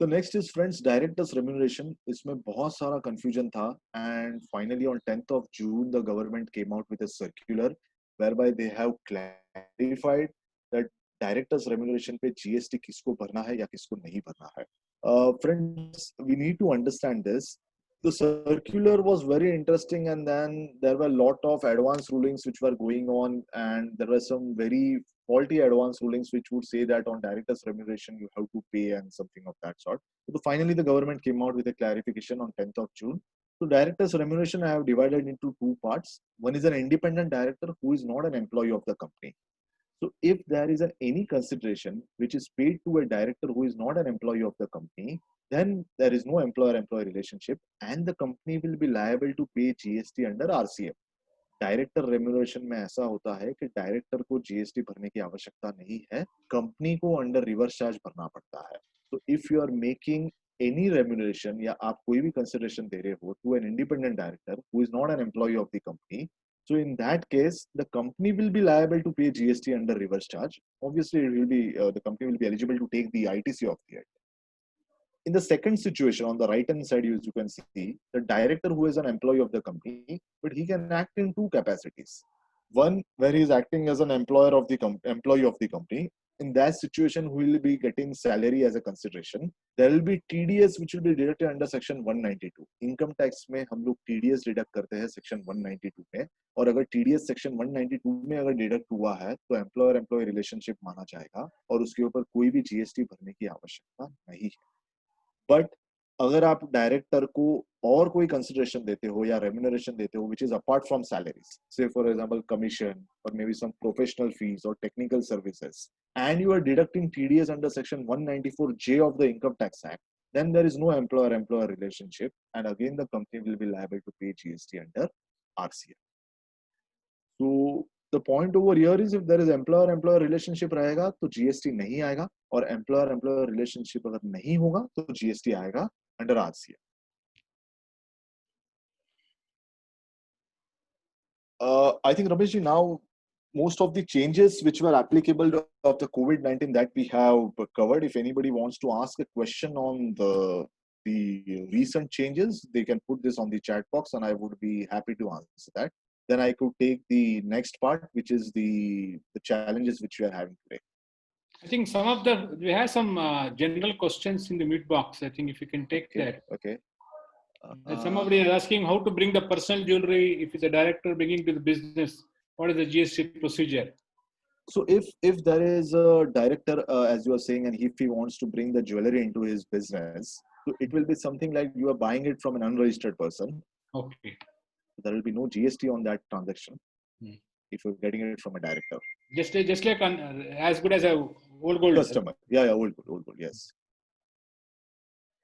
The next is friends directors remuneration. इसमें बहुत सारा confusion था and finally on 10th of June the government came out with a circular whereby they have clarified that directors remuneration पे GST किसको भरना है या किसको नहीं भरना है. Friends, we need to understand this. The circular was very interesting and then there were a lot of advance rulings which were going on and there were some very faulty advance rulings which would say that on directors remuneration you have to pay and something of that sort. So finally the government came out with a clarification on 10th of June. So directors remuneration I have divided into two parts. One is an independent director who is not an employee of the company. So if there is any consideration which is paid to a director who is not an employee of the company, then there is no employer-employee relationship and the company will be liable to pay GST under RCM. Director remuneration में ऐसा होता है कि director को GST भरने की आवश्यकता नहीं है, कंपनी को अंडर रिवर्स चार्ज भरना पड़ता है. तो if you are making any remuneration या आप कोई भी कंसिडरेशन दे रहे हो to an independent director who is not an employee of the company, so in that case the company will be liable to pay GST under reverse charge. Obviously it will be the company will be eligible to take the ITC of the act. In the second situation, on the right hand side, you can see the director who is an employee of the company, but he can act in two capacities. One, where he is acting as an employer of the employee of the company. In that situation, who will be getting salary as a consideration. There will be TDS which will be deducted under section 192. Income tax में हम लोग TDS deduct करते हैं section 192 में, और अगर TDS section 192 में अगर deduct हुआ है तो employer-employee relationship माना जाएगा और उसके ऊपर कोई भी GST भरने की आवश्यकता नहीं है. बट अगर आप डायरेक्टर को और कोई कंसिडरेशन देते हो या रेम्यूनरेशन देते हो which is apart from salaries, say for example commission or maybe some professional fees or technical services, and you are deducting TDS under section 194J of the Income Tax Act, then there is no employer-employer relationship and again the company will be liable to pay GST under RCM. So the point over here is if there is employer-employer relationship रहेगा तो GST नहीं आएगा और employer-employer relationship अगर नहीं होगा तो GST आएगा under RCM. I think Ramesh ji, now most of the changes which were applicable of the COVID-19 that we have covered. If anybody wants to ask a question on the recent changes, they can put this on the chat box and I would be happy to answer that. Then I could take the next part, which is the challenges which we are having today. I think we have some general questions in the mute box. I think if you can take that. Okay. Somebody is asking how to bring the personal jewelry if it's a director bringing to the business. What is the GST procedure? So if there is a director, as you are saying, and if he wants to bring the jewelry into his business, so it will be something like you are buying it from an unregistered person. Okay. There will be no GST on that transaction if you're getting it from a director. Just like as good as a old gold customer. Yeah, old gold, yes.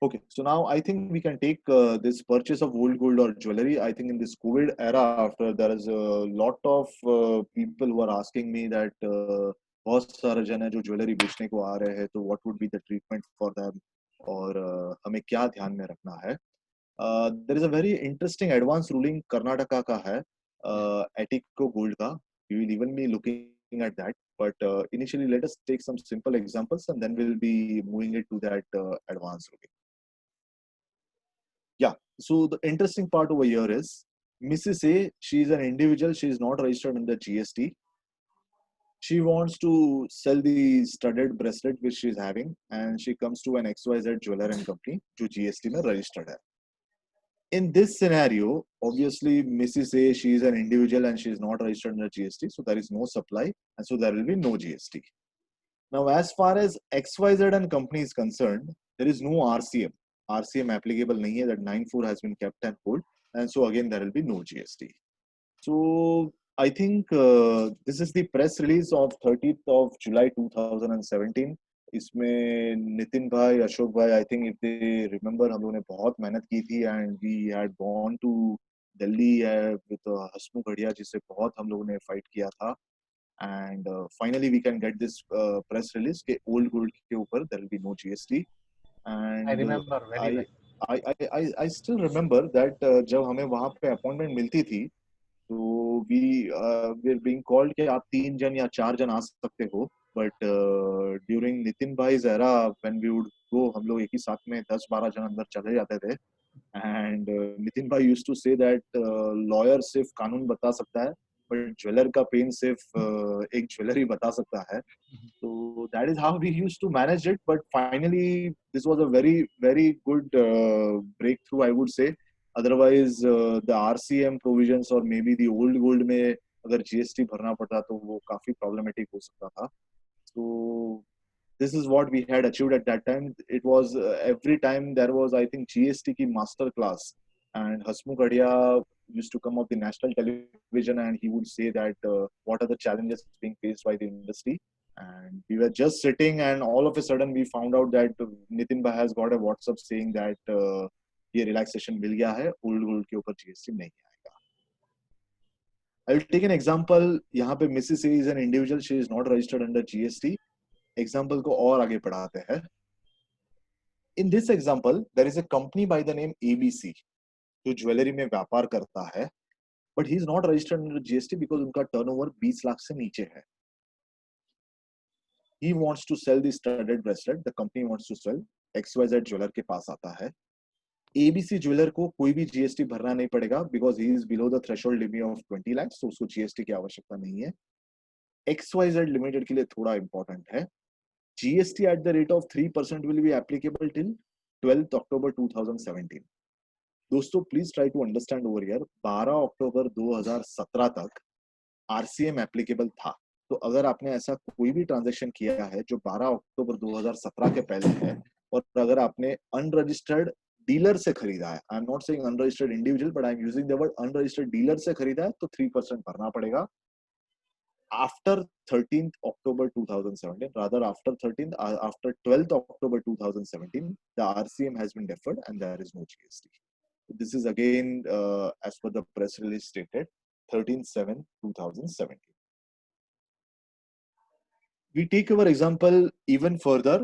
Okay, so now I think we can take this purchase of old gold or jewelry. I think in this COVID era, after there is a lot of people who are asking me that बहुत सारे जन है जो jewellery बेचने को आ रहे हैं, तो what would be the treatment for them और हमें क्या ध्यान में रखना है. There is a very interesting advance ruling Karnataka का है, Atico Gold का. We will even be looking at that, but initially let us take some simple examples and then we'll be moving it to that advance ruling. Yeah, so the interesting part over here is Mrs. A, she is an individual, she is not registered under GST. She wants to sell the studded bracelet which she's having, and she comes to an XYZ jeweler and company जो GST में registered है. In this scenario, obviously, Mrs. A, she is an individual and she is not registered under GST, so there is no supply, and so there will be no GST. Now, as far as XYZ and company is concerned, there is no RCM. RCM applicable nahi hai, that 94 has been kept and hold, and so again there will be no GST. So I think this is the press release of 30th of July 2017. इसमें Nitin bhai, Ashok bhai, I think if they remember, हम लोगों ने बहुत मेहनत की थी and we had gone to Delhi with Hasmukh Adhia, जिससे बहुत हम लोगों ने फाइट किया था. And finally we can get this press release के ओल्ड गोल्ड के ऊपर there will be no GST. I and remember very well. I still remember that जब हमें वहां पे अपॉइंटमेंट मिलती थी तो वी आर बीइंग कॉल्ड कि आप 3 जन या 4 जन आ सकते हो, but during Nitin bhai's era when we would go, हम लोग एक ही साथ में 10-12 जन अंदर चले जाते थे. एंड नितिन भाई used to say that lawyer सिर्फ कानून बता सकता है, बट ज्वेलर का पेन सिर्फ एक ज्वेलर ही बता सकता है. So that is how we used to manage it. But finally, this was a very good breakthrough, I would say. Otherwise, the RCM provisions or maybe the old gold में अगर GST भरना पड़ता तो वो काफी problematic हो सकता था. So this is what we had achieved at that time. It was every time there was, I think, GST की master class, and Hasmukh Adia used to come off the national television and he would say that what are the challenges being faced by the industry. And we were just sitting and all of a sudden we found out that Nitin Bhai has got a WhatsApp saying that ये relaxation मिल गया है, old gold के ऊपर GST नहीं आएगा. I will take an example. यहाँ पे Mrs. A is an individual, she is not registered under GST. Example को और आगे पढ़ाते हैं. In this example, there is a company by the name ABC जो ज्वेलरी में व्यापार करता है, but he is not registered under GST because उनका turnover 20 लाख से नीचे है. He wants to sell the studded bracelet. The company wants to sell. XYZ jeweler के पास आता है. ABC jeweler को कोई भी GST भरना नहीं पड़ेगा because he is below the threshold limit of 20 lakhs, so उसको GST की आवश्यकता नहीं है. XYZ Limited के लिए थोड़ा important है. GST at the rate of 3% will be applicable till 12th October 2017. दोस्तों please try to understand over here. 12 अक्टूबर 2017 तक RCM एप्लीकेबल था. तो अगर आपने ऐसा कोई भी ट्रांजैक्शन किया है जो 12 अक्टूबर 2017 के पहले है, और अगर आपने अनरजिस्टर्ड डीलर से खरीदा है, आई am not saying unregistered individual, but I am using the word unregistered dealer से खरीदा है, तो 3% भरना पड़ेगा. After 13th October 2017, rather after 12th October 2017, the RCM has been deferred and there is no GST. This is again as per the press release stated, 13/7/2017. We take our example even further.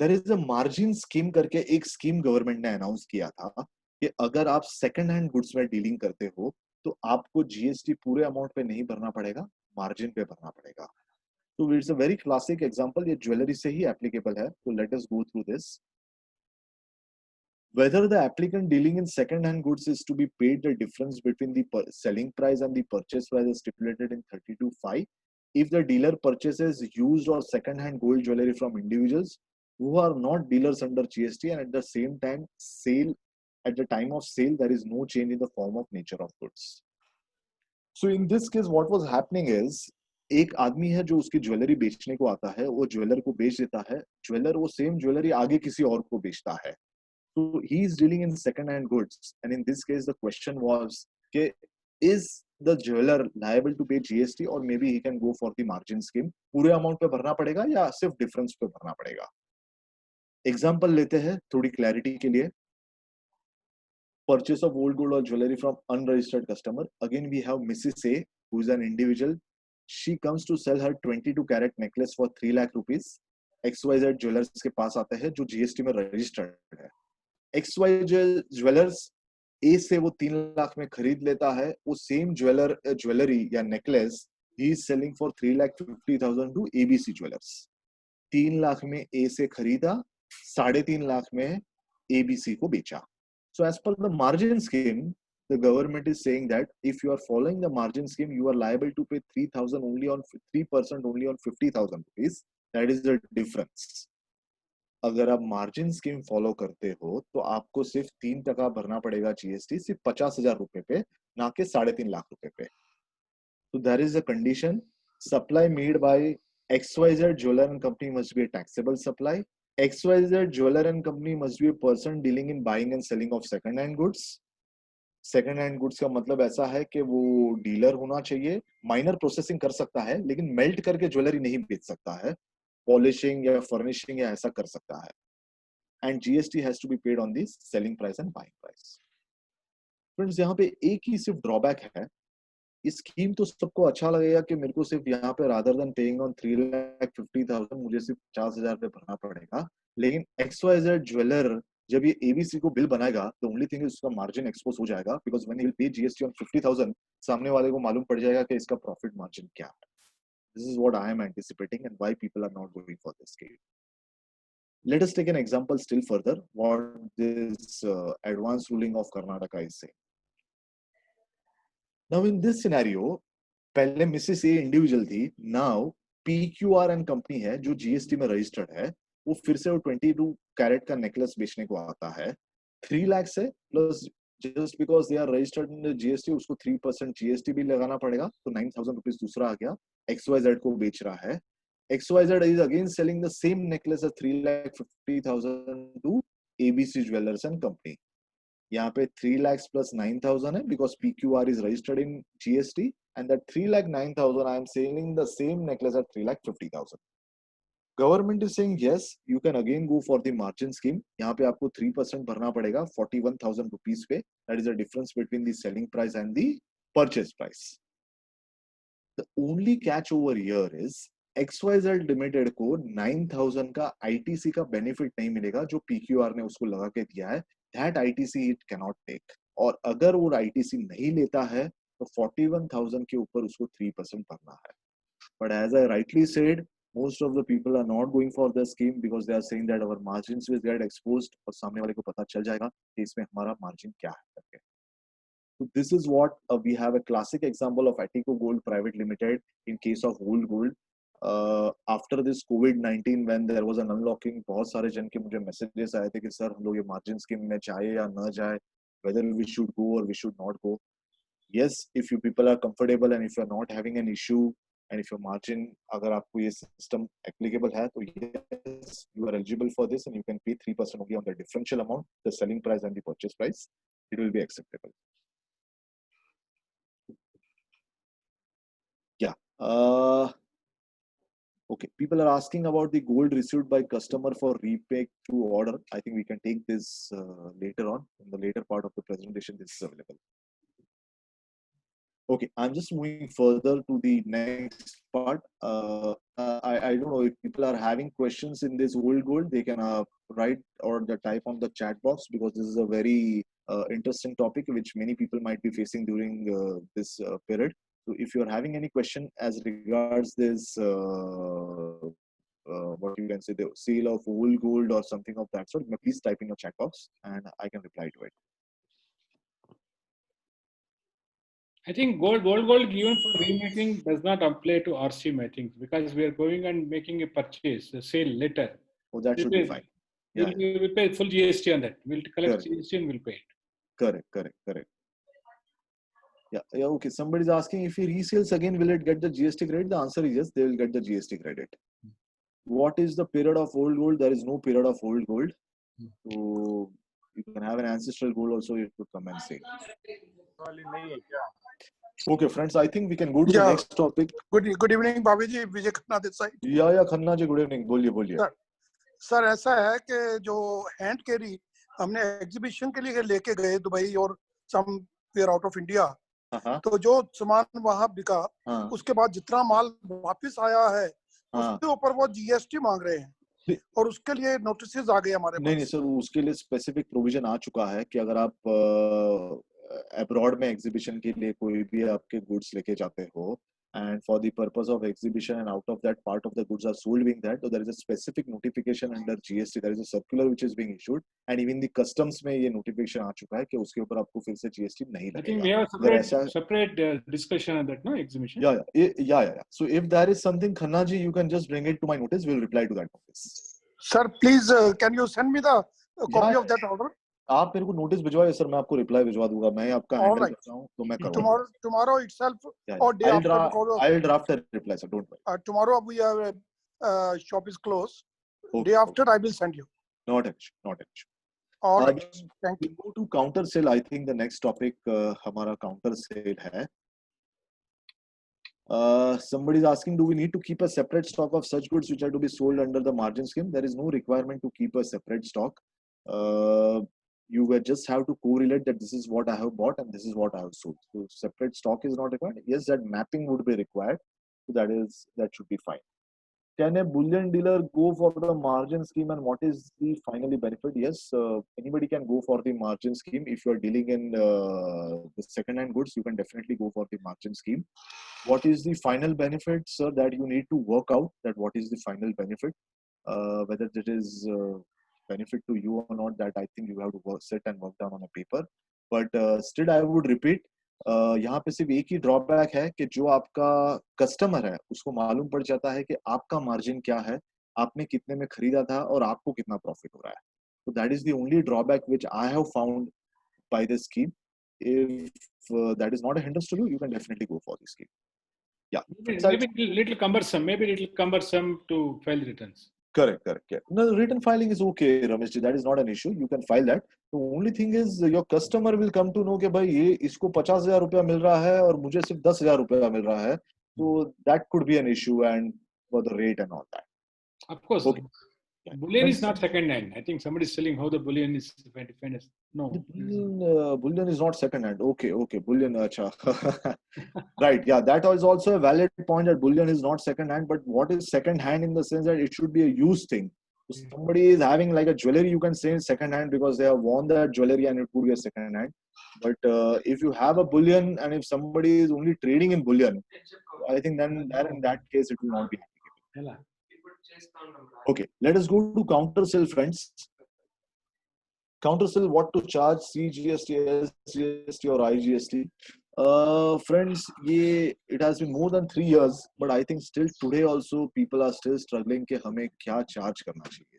There is a margin scheme करके एक scheme government ने announce किया था कि अगर आप second hand goods में dealing करते हो तो आपको जीएसटी पूरे अमाउंट पे नहीं भरना पड़ेगा, मार्जिन पे भरना पड़ेगा. तो it's a very classic example. ये ज्वेलरी से ही एप्लीकेबल है. तो late us go through this. Whether the applicant dealing in second-hand goods is to be paid the difference between the selling price and the purchase price as stipulated in 32(5), if the dealer purchases used or second-hand gold jewelry from individuals who are not dealers under GST, and at the same time at the time of sale there is no change in the form of nature of goods. So in this case what was happening is, एक आदमी है जो उसकी jewellery बेचने को आता है, वो ज्वेलर को बेच देता है, ज्वेलर वो सेम ज्वेलरी आगे किसी और को बेचता है. So he is dealing in second-hand goods, and in this case, the question was, is the jeweler liable to pay GST, or maybe he can go for the margin scheme? पूरे amount पे भरना पड़ेगा या सिर्फ difference पे भरना पड़ेगा? Example लेते हैं थोड़ी clarity के लिए. Purchase of old gold or jewelry from unregistered customer. Again, we have Mrs. A, who is an individual. She comes to sell her 22-carat necklace for 3 lakh rupees. XYZ jewelers के पास आता है जो GST में registered है. XYZ jewellers ए से वो 3 लाख में खरीद लेता है. वो सेम ज्वेलरी या नेकलेस ही is selling for 3,50,000 to ABC jewellers. 3 lakh में ए से खरीदा, 3.5 लाख में ABC को बेचा. So as per the margin scheme, the government is saying that if you are following the margin scheme, you are liable to pay 3,000 only on 3% only on 50,000 rupees. That is the difference. अगर आप margin scheme follow करते हो तो आपको सिर्फ 3% भरना पड़ेगा GST, सिर्फ 50,000 रुपए पे, ना कि 3.5 लाख रुपए पे. So there is a condition: supply made by XYZ Jeweler and Company must be a taxable supply. XYZ Jeweler and Company must be a person dealing in buying and selling of second-hand goods. Second hand goods का मतलब ऐसा है कि वो dealer होना चाहिए, minor processing कर सकता है लेकिन मेल्ट करके ज्वेलरी नहीं बेच सकता है, पॉलिशिंग या फर्निशिंग या ऐसा कर सकता है. And GST has to be paid on this selling price and buying price. Friends, यहाँ पे एक ही सिर्फ ड्रॉबैक है. इस स्कीम तो सबको अच्छा लगेगा कि मेरे को सिर्फ यहाँ पे रादर देन पेइंग ऑन 3,50,000 मुझे सिर्फ 50,000 रुपए भरना पड़ेगा. लेकिन XYZ ज्वेलर जब ये एबीसी को बिल बनाएगा, द ओनली थिंग इज उसका मार्जिन एक्सपोज हो जाएगा, because when he will pay GST on 50,000 सामने वाले को मालूम पड़ जाएगा कि इसका प्रॉफिट मार्जिन क्या है. This is what I am anticipating and why people are not going for this scheme. Let us take an example still further what this advanced ruling of Karnataka is saying. Now in this scenario, पहले Mrs A individual थी, now PQR and company है जो GST में registered है, वो फिर से वो 22 कैरेट का नेकलेस बेचने को आता है. 3 लाख से plus just because they are registered in GST उसको 3% जीएसटी भी लगाना पड़ेगा, तो 9,000 रुपीज दूसरा आ गया. XYZ को बेच रहा है. XYZ is again selling the same necklace at 3,50,000 to ABC Jewelers and Company. यहाँ पे 3 lakhs plus 9,000 है because PQR is registered in GST, and that 3,09,000 I am selling the same necklace at 3,50,000. Government is saying yes, you can again go for the margin scheme. यहाँ पे आपको 3% भरना पड़ेगा 41,000 rupees पे. That is the difference between the selling price and the purchase price. The only catch over here is XYZ limited को 9,000 का ITC का benefit नहीं मिलेगा जो PQR ने उसको लगा के दिया है. That ITC it cannot take. और अगर वो ITC नहीं लेता है तो 41,000 के ऊपर उसको 3% भरना है. But as I rightly said, most of the people are not going for the scheme because they are saying that our margins will get exposed और सामने वाले को पता चल जाएगा कि इसमें हमारा मार्जिन क्या है करके. So this is what we have a classic example of Atico Gold Private Limited in case of Gold Gold. After this COVID-19 when there was an unlocking, बहुत सारे जन के मुझे messages आए थे कि सर हम लोग ये margin scheme में जाए या ना जाए, whether we should go or we should not go. Yes, if you people are comfortable and if you are not having an issue and if your margin, अगर आपको ये system applicable है तो yes, you are eligible for this and you can pay 3% only on the differential amount, the selling price and the purchase price. It will be acceptable. Yeah. Okay, people are asking about the gold received by customer for repay through order. I think we can take this later on. In the later part of the presentation, this is available. Okay, I'm just moving further to the next part. I don't know if people are having questions in this gold. They can write or type on the chat box because this is a very interesting topic which many people might be facing during this period. So if you are having any question as regards this, what you can say, the sale of whole gold or something of that sort, please type in your chat box and I can reply to it. I think gold given for remaking does not apply to RC matching because we are going and making a purchase, a sale later. Oh, that should be fine. Yeah. We'll pay full GST on that. We'll collect GST and we'll pay it. Correct. Yeah, okay. Somebody's asking if he resales again, will it get the GST credit? The answer is yes, they will get the GST credit. What is the period of old gold? There is no period of old gold. So you can have an ancestral gold also, you could come and say. Okay, friends, I think we can go to the next topic. Good evening, Bhavi ji. Vijay Khanna this side. Yeah, Khanna ji, good evening. बोलिए. Sir ऐसा है कि जो hand carry हमने exhibition के लिए लेके गए दुबई और सम वेयर आउट ऑफ इंडिया, तो जो सामान वहां बिका, उसके बाद जितना माल वापस आया है उसके ऊपर वो जीएसटी मांग रहे हैं और उसके लिए नोटिस आ गए हमारे पास. नहीं सर, उसके लिए स्पेसिफिक प्रोविजन आ चुका है कि अगर आप अब्रॉड में एग्जीबिशन के लिए कोई भी आपके गुड्स लेके जाते हो and for the purpose of exhibition, and out of that part of the goods are sold being that, so there is a specific notification under GST, there is a circular which is being issued, and even the customs में ये notification आ चुका है कि उसके ऊपर आपको फिर से GST नहीं I think लगेगा. we have a अगर separate ऐसा discussion on that, no, exhibition. yeah. So if there is something, Khanna ji, you can just bring it to my notice. We'll reply to that notice. Sir, please, can you send me the copy of that order? आप मेरे को notice भिजवाइए sir, मैं आपको reply भिजवा दूंगा. मैं आपका handle करता हूं तो मैं करवा tomorrow itself or day after, because I'll draft a reply, sir, don't worry. Tomorrow we have shop is closed. Day after I will send you. Not an issue. All right. Thank you. We go to counter sale. I think the next topic हमारा counter sale है. Somebody is asking, do we need to keep a separate stock of such goods which are to be sold under the margin scheme? There is no requirement to keep a separate stock. You will just have to correlate that this is what I have bought and this is what I have sold. So separate stock is not required. Yes, that mapping would be required. So that should be fine. Can a bullion dealer go for the margin scheme, and what is the finally benefit? Yes, anybody can go for the margin scheme. If you are dealing in the second-hand goods, you can definitely go for the margin scheme. What is the final benefit, sir? That you need to work out that what is the final benefit, whether it is benefit to you or not. That I think you have to sit and work down on a paper. But still, I would repeat. यहाँ पे सिर्फ एक ही drawback है कि जो आपका customer है उसको मालूम पड़ जाता है कि आपका मार्जिन क्या है, आपने कितने में खरीदा था और आपको कितना प्रॉफिट हो रहा है. So that is the only drawback which I have found by this scheme. If that is not a hindrance to you, you can definitely go for this scheme. Yeah. Maybe little cumbersome to file returns. Correct. Yeah. No, written filing is okay, Ramesh ji. That is not an issue. You can file that. The only thing is your customer will come to know कि भाई ये इसको 50,000 रुपया मिल रहा है और मुझे सिर्फ 10,000 रुपया मिल रहा है. So that could be an issue, and for the rate and all that. Of course. Okay. Bullion is not second hand. I think somebody is selling how the bullion is defined as. No. Bullion is not second hand. Okay. Bullion. Acha. Right. Yeah. That is also a valid point that bullion is not second hand. But what is second hand in the sense that it should be a used thing. So somebody is having like a jewelry, you can say second hand because they have worn that jewelry and it could be a second hand. But if you have a bullion and if somebody is only trading in bullion, I think then in that case it will not be applicable. Okay, let us go to counter sale, friends. Counter sale, what to charge, CGST, SGST or IGST? Friends, it has been more than 3 years, but I think still today also people are still struggling कि हमें क्या charge करना चाहिए.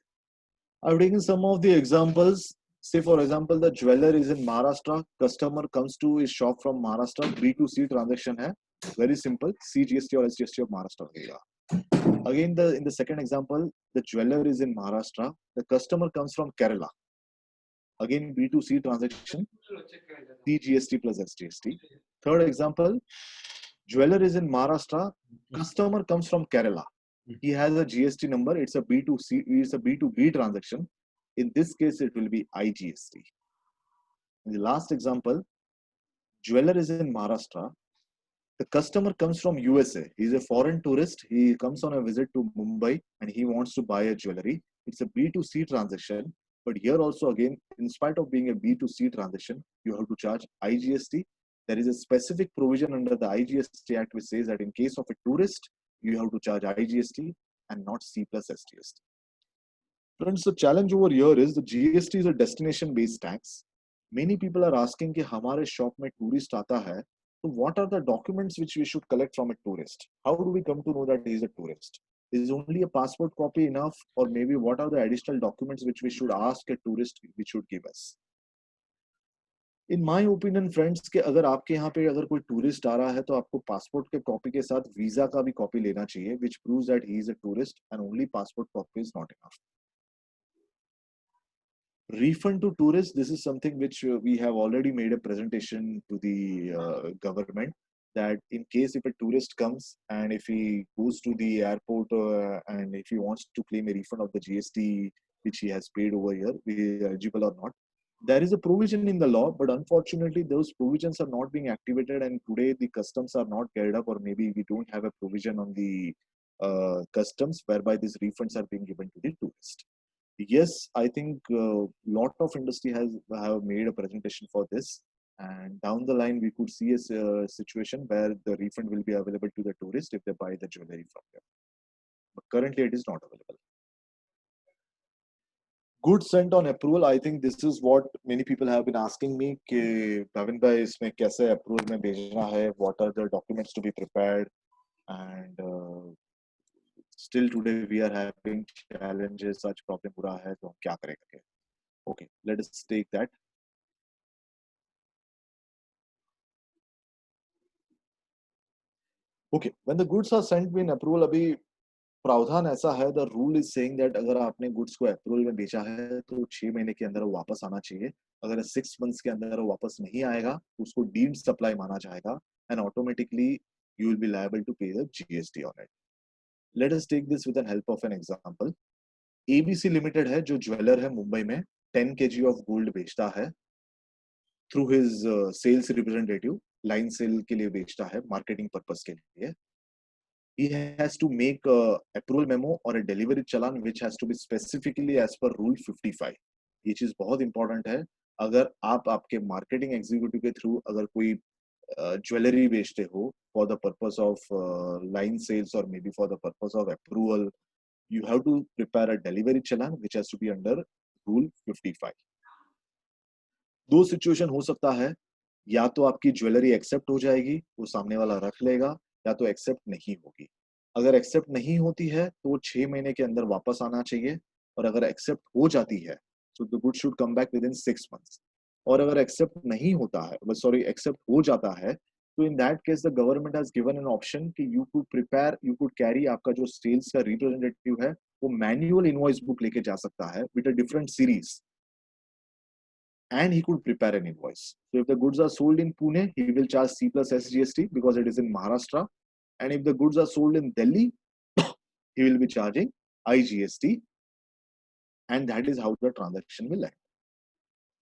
I've taken some of the examples. Say for example, the jeweler is in Maharashtra. Customer comes to his shop from Maharashtra. B2C transaction है. Very simple. CGST or SGST of Maharashtra होगा. Again, in the second example, the jeweler is in Maharashtra. The customer comes from Kerala. Again, B2C transaction, CGST plus SGST. Third example, jeweler is in Maharashtra. Customer comes from Kerala. He has a GST number. It's a B2C. It's a B2B transaction. In this case, it will be IGST. In the last example, jeweler is in Maharashtra. The customer comes from USA. He's a foreign tourist. He comes on a visit to Mumbai and he wants to buy a jewelry. It's a B2C transaction. But here also again, in spite of being a B2C transaction, you have to charge IGST. There is a specific provision under the IGST Act which says that in case of a tourist, you have to charge IGST and not C plus SGST. Friends, the challenge over here is the GST is a destination-based tax. Many people are asking कि हमारे shop में tourist आता है, so what are the documents which we should collect from a tourist? How do we come to know that he is a tourist? Is only a passport copy enough, or maybe what are the additional documents which we should ask a tourist which should give us? In my opinion, friends, कि अगर आपके यहाँ पे अगर कोई tourist आ रहा है तो आपको passport के copy के साथ visa का भी copy लेना चाहिए, which proves that he is a tourist, and only passport copy is not enough. Refund to tourists, this is something which we have already made a presentation to the government, that in case if a tourist comes and if he goes to the airport and if he wants to claim a refund of the GST which he has paid over here, be eligible or not. There is a provision in the law, but unfortunately those provisions are not being activated, and today the customs are not geared up, or maybe we don't have a provision on the customs whereby these refunds are being given to the tourist. Yes, I think a lot of industry have made a presentation for this. and down the line we could see a situation where the refund will be available to the tourist if they buy the jewelry from them. But currently it is not available. Goods sent on approval, I think this is what many people have been asking me कि Bhavin bhai इसमें कैसे approval में भेजना है, what are the documents to be prepared, and still today we are having challenges, such problem हो रहा है तो हम क्या करेंगे? Okay, let us take that. Okay, when the goods are sent in approval, अभी प्रावधान ऐसा है, the rule is saying that अगर आपने गुड्स को अप्रूवल में बेचा है तो 6 महीने के अंदर वो वापस आना चाहिए. अगर 6 मंथ्स के अंदर वो वापस नहीं आएगा तो उसको डीम्ड सप्लाई माना जाएगा and automatically you will be liable to pay the GST on it. Let us take this with an help of an example. ABC limited है जो ज्वेलर है मुंबई में, 10 kg ऑफ गोल्ड बेचता है through his sales representative. Line sale के लिए बेचता है, मार्केटिंग पर्पस के लिए. He has to make a approval memo or a delivery challan which has to be specifically as per rule 55. ये चीज बहुत इंपॉर्टेंट है. अगर आप आपके मार्केटिंग एग्जीक्यूटिव के थ्रू अगर कोई ज्वेलरी बेचते हो for the purpose of line sales और may be for the purpose of approval, you have to prepare a delivery challan which has to be under rule 55. दो सिचुएशन हो सकता है, या तो आपकी ज्वेलरी एक्सेप्ट हो जाएगी, वो सामने वाला रख लेगा, या तो एक्सेप्ट नहीं होगी. अगर एक्सेप्ट नहीं होती है तो 6 महीने के अंदर वापस आना चाहिए, और अगर एक्सेप्ट हो जाती है तो the good should come back with in 6 months. और अगर एक्सेप्ट नहीं होता है, सॉरी एक्सेप्ट हो जाता है, तो in that case the government has given an option कि you could prepare, you could carry, आपका जो सेल्स का रिप्रेजेंटेटिव है वो मैनुअल इनवॉइस बुक लेके जा सकता है with a different series, and he could prepare an invoice. So if the goods are sold in Pune, he will charge C plus SGST because it is in Maharashtra. And if the goods are sold in Delhi, he will be charging IGST. And that is how the transaction will end.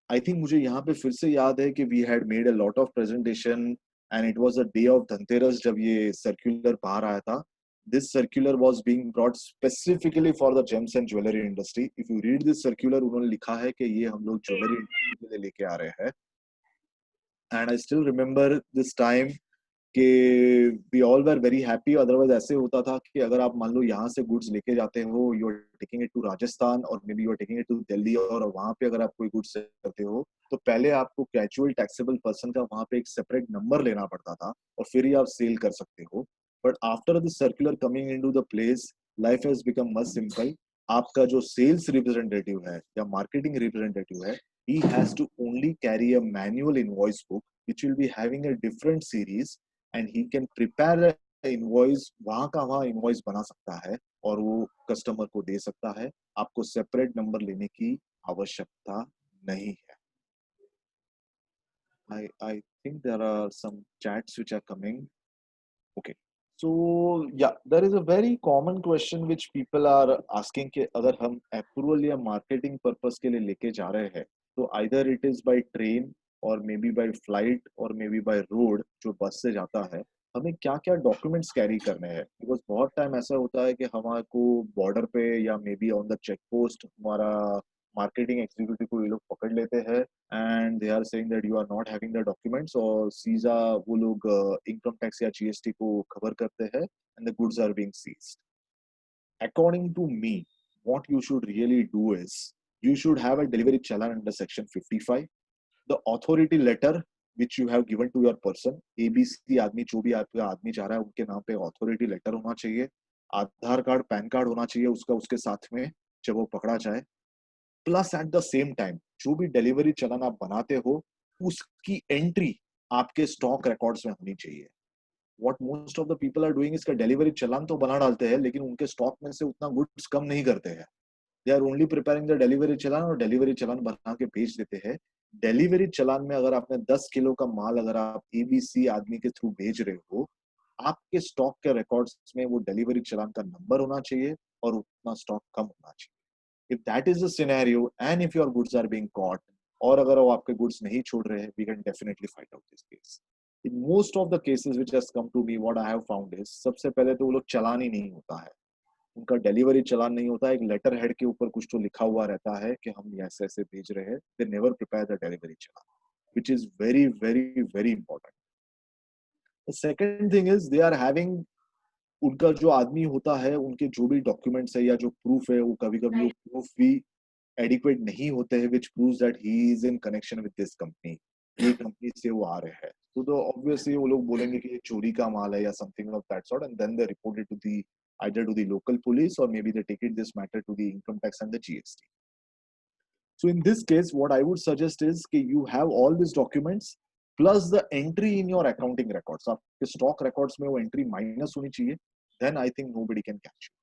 I think मुझे यहाँ पे फिर से याद है कि we had made a lot of presentation and it was a day of Dhanteras जब ये circular बाहर आया था. This circular was being brought specifically for the gems and jewelry industry. If you read this circular, उन्होंने लिखा है कि ये हम लोग ज्वेलरी इंडस्ट्री के लिए लेके आ रहे हैं. And I still remember this time कि we all were very happy. Otherwise ऐसे होता था कि अगर आप मान लो यहाँ से goods लेके जाते हो, you are taking it to Rajasthan or maybe you are taking it to Delhi, और वहाँ पे अगर आप कोई goods करते हो तो पहले आपको casual taxable person का वहाँ पे एक separate number लेना पड़ता था और फिर ही आप सेल कर सकते हो. But after the circular coming into the place, life has become much simple. आपका जो sales representative है या marketing representative है, he has to only carry a manual invoice book which will be having a different series, and he can prepare a invoice, वहाँ का वहाँ invoice बना सकता है और वो customer को दे सकता है. आपको separate number लेने की आवश्यकता नहीं है. I think there are some chats which are coming. Okay. So yeah, there is a very common question which people are asking कि अगर हम approval या marketing purpose के लिए लेके जा रहे हैं तो either it is by train or maybe by flight or maybe by road, जो बस से जाता है, हमें क्या क्या डॉक्यूमेंट्स कैरी करने हैं. बिकॉज बहुत टाइम ऐसा होता है कि हमारे को बॉर्डर पे या may be on the check post हमारा मार्केटिंग एग्जीक्यूटिव को ये लोग पकड़ लेते हैं and they are saying that you are not having the documents, और सीधा वो लोग इनकम टैक्स या जीएसटी को खबर करते हैं and the goods are being seized. According to me, what you should really do is you should have a delivery challan under section 55. The authority letter which you have given to your person, ABC आदमी जो भी आपका आदमी जा रहा है उनके नाम पे authority letter होना चाहिए. आधार कार्ड, पैन कार्ड होना चाहिए उसका उसके साथ में जब वो पकड़ा जाए. Plus at the same time जो भी डिलीवरी चलन आप बनाते हो उसकी एंट्री आपके स्टॉक रिकॉर्ड्स में होनी चाहिए. What most of the people are doing is कि डिलीवरी चलान तो बना डालते हैं लेकिन उनके स्टॉक में से उतना गुड्स कम नहीं करते हैं. They are only preparing the delivery challan और डिलीवरी चलान बना के भेज देते हैं. डिलीवरी चलान में अगर आपने 10 किलो का माल अगर आप एबीसी आदमी के थ्रू भेज रहे हो, आपके स्टॉक के रिकॉर्ड्स में वो डिलीवरी चलान का नंबर होना चाहिए और उतना स्टॉक कम होना चाहिए. If that is the scenario and if your goods are being caught, और अगर वो आपके goods नहीं छोड़ रहे हैं, we can definitely fight out this case. In most of the cases which has come to me, what I have found is सबसे पहले तो वो लोग चलान ही नहीं होता है, उनका डिलीवरी चलान नहीं होता है. एक लेटर हेड के ऊपर कुछ तो लिखा हुआ रहता है कि हम ऐसे ऐसे भेज रहे हैं. They never prepare the delivery challan. which is very, very, very important. The second thing is they are having उनका जो आदमी होता है उनके जो भी डॉक्यूमेंट्स है या जो प्रूफ है वो कभी-कभी वो प्रूफ भी एडिक्वेट नहीं होते हैं which proves that he is in connection with this company. ये कंपनी से वो आ रहे हैं तो ऑब्वियसली वो लोग बोलेंगे कि ये चोरी का माल है या something of that sort and then they report it to the either to the local police or maybe they take it this matter to the income tax and the GST. So in this case what I would suggest is कि you have all these documents plus the entry in your accounting records. आपके stock records में वो entry minus होनी चाहिए, then I think nobody can catch you.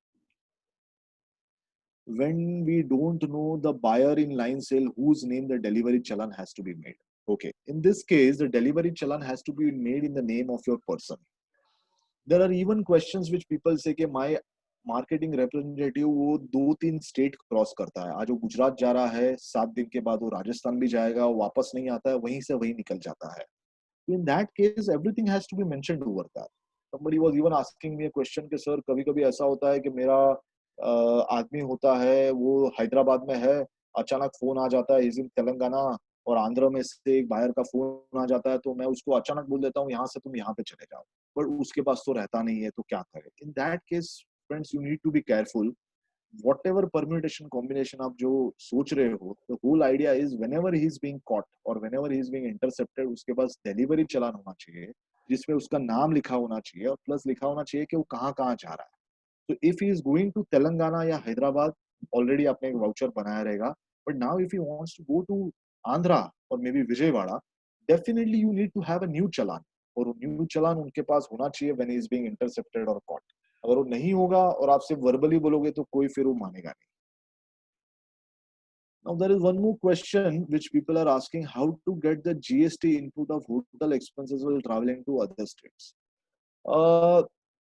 When we don't know the buyer in line sale whose name the delivery challan has to be made. Okay, in this case the delivery challan has to be made in the name of your person. There are even questions which people say कि my marketing representative वो 2-3 state cross करता है, आज वो गुजरात जा रहा है, 7 दिन के बाद वो राजस्थान भी जाएगा, वो वापस नहीं आता है, वहीं से वहीं निकल जाता है. In that case everything has to be mentioned over that. Somebody was even asking me a question कि सर कभी-कभी ऐसा होता है कि मेरा आदमी होता है वो हैदराबाद में है, अचानक फोन आ जाता है, इज इन तेलंगाना और आंध्र में से एक बायर का फोन आ जाता है तो मैं उसको अचानक बोल देता हूँ यहाँ से तुम यहाँ पे चले जाओ, बट उसके पास तो रहता नहीं है तो क्या करे. In that case friends you need to be careful. whatever permutation combination आप जो सोच रहे हो, the whole idea is whenever he is being caught or whenever he is being intercepted उसके पास delivery चालान होना चाहिए जिसमें उसका नाम लिखा होना चाहिए और प्लस लिखा होना चाहिए कि वो कहाँ कहाँ जा रहा है. So if he is going to Telangana या हैदराबाद already आपने एक वाउचर बनाया रहेगा, but now if he wants to go to Andhra or maybe Vijayawada, definitely you need to have a new चालान और न्यू चालान उनके पास होना चाहिए when he is being intercepted or caught. अगर वो नहीं होगा और आप सिर्फ वर्बली बोलोगे तो कोई फिर वो मानेगा नहीं. Now there is one more question which people are asking, how to get the GST input of hotel expenses while traveling to other states.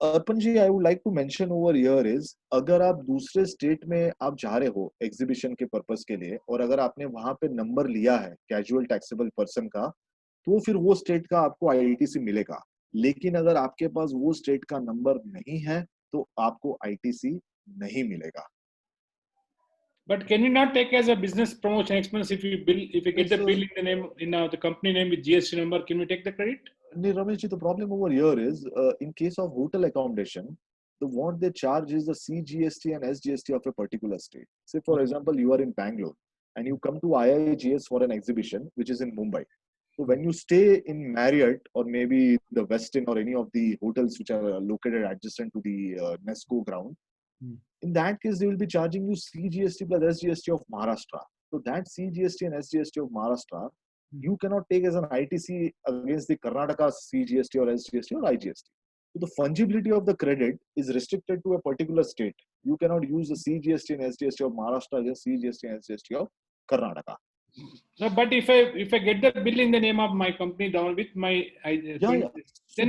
Arpan ji, I would like to mention over here is अगर आप दूसरे state में आप जा रहे हो exhibition के purpose के लिए और अगर आपने वहां पे नंबर लिया है कैजुअल टैक्सेबल पर्सन का तो फिर वो स्टेट का आपको आईटीसी मिलेगा. लेकिन अगर आपके पास वो स्टेट का नंबर नहीं है तो आपको आईटीसी नहीं मिलेगा. But can you not take as a business promotion expense if you get the bill in the name the company name with GST number? Can we take the credit? No, Ramesh ji, the problem over here is in case of hotel accommodation, what they charge is the CGST and SGST of a particular state. Say for example, you are in Bangalore and you come to IIGS for an exhibition which is in Mumbai. So when you stay in Marriott or maybe the Westin or any of the hotels which are located adjacent to the Nesco ground, in that case they will be charging you CGST plus SGST of Maharashtra. So that CGST and SGST of Maharashtra, you cannot take as an ITC against the Karnataka CGST or SGST or IGST. So the fungibility of the credit is restricted to a particular state. You cannot use the CGST and SGST of Maharashtra against CGST and SGST of Karnataka. No, but if I get the bill in the name of my company down with my then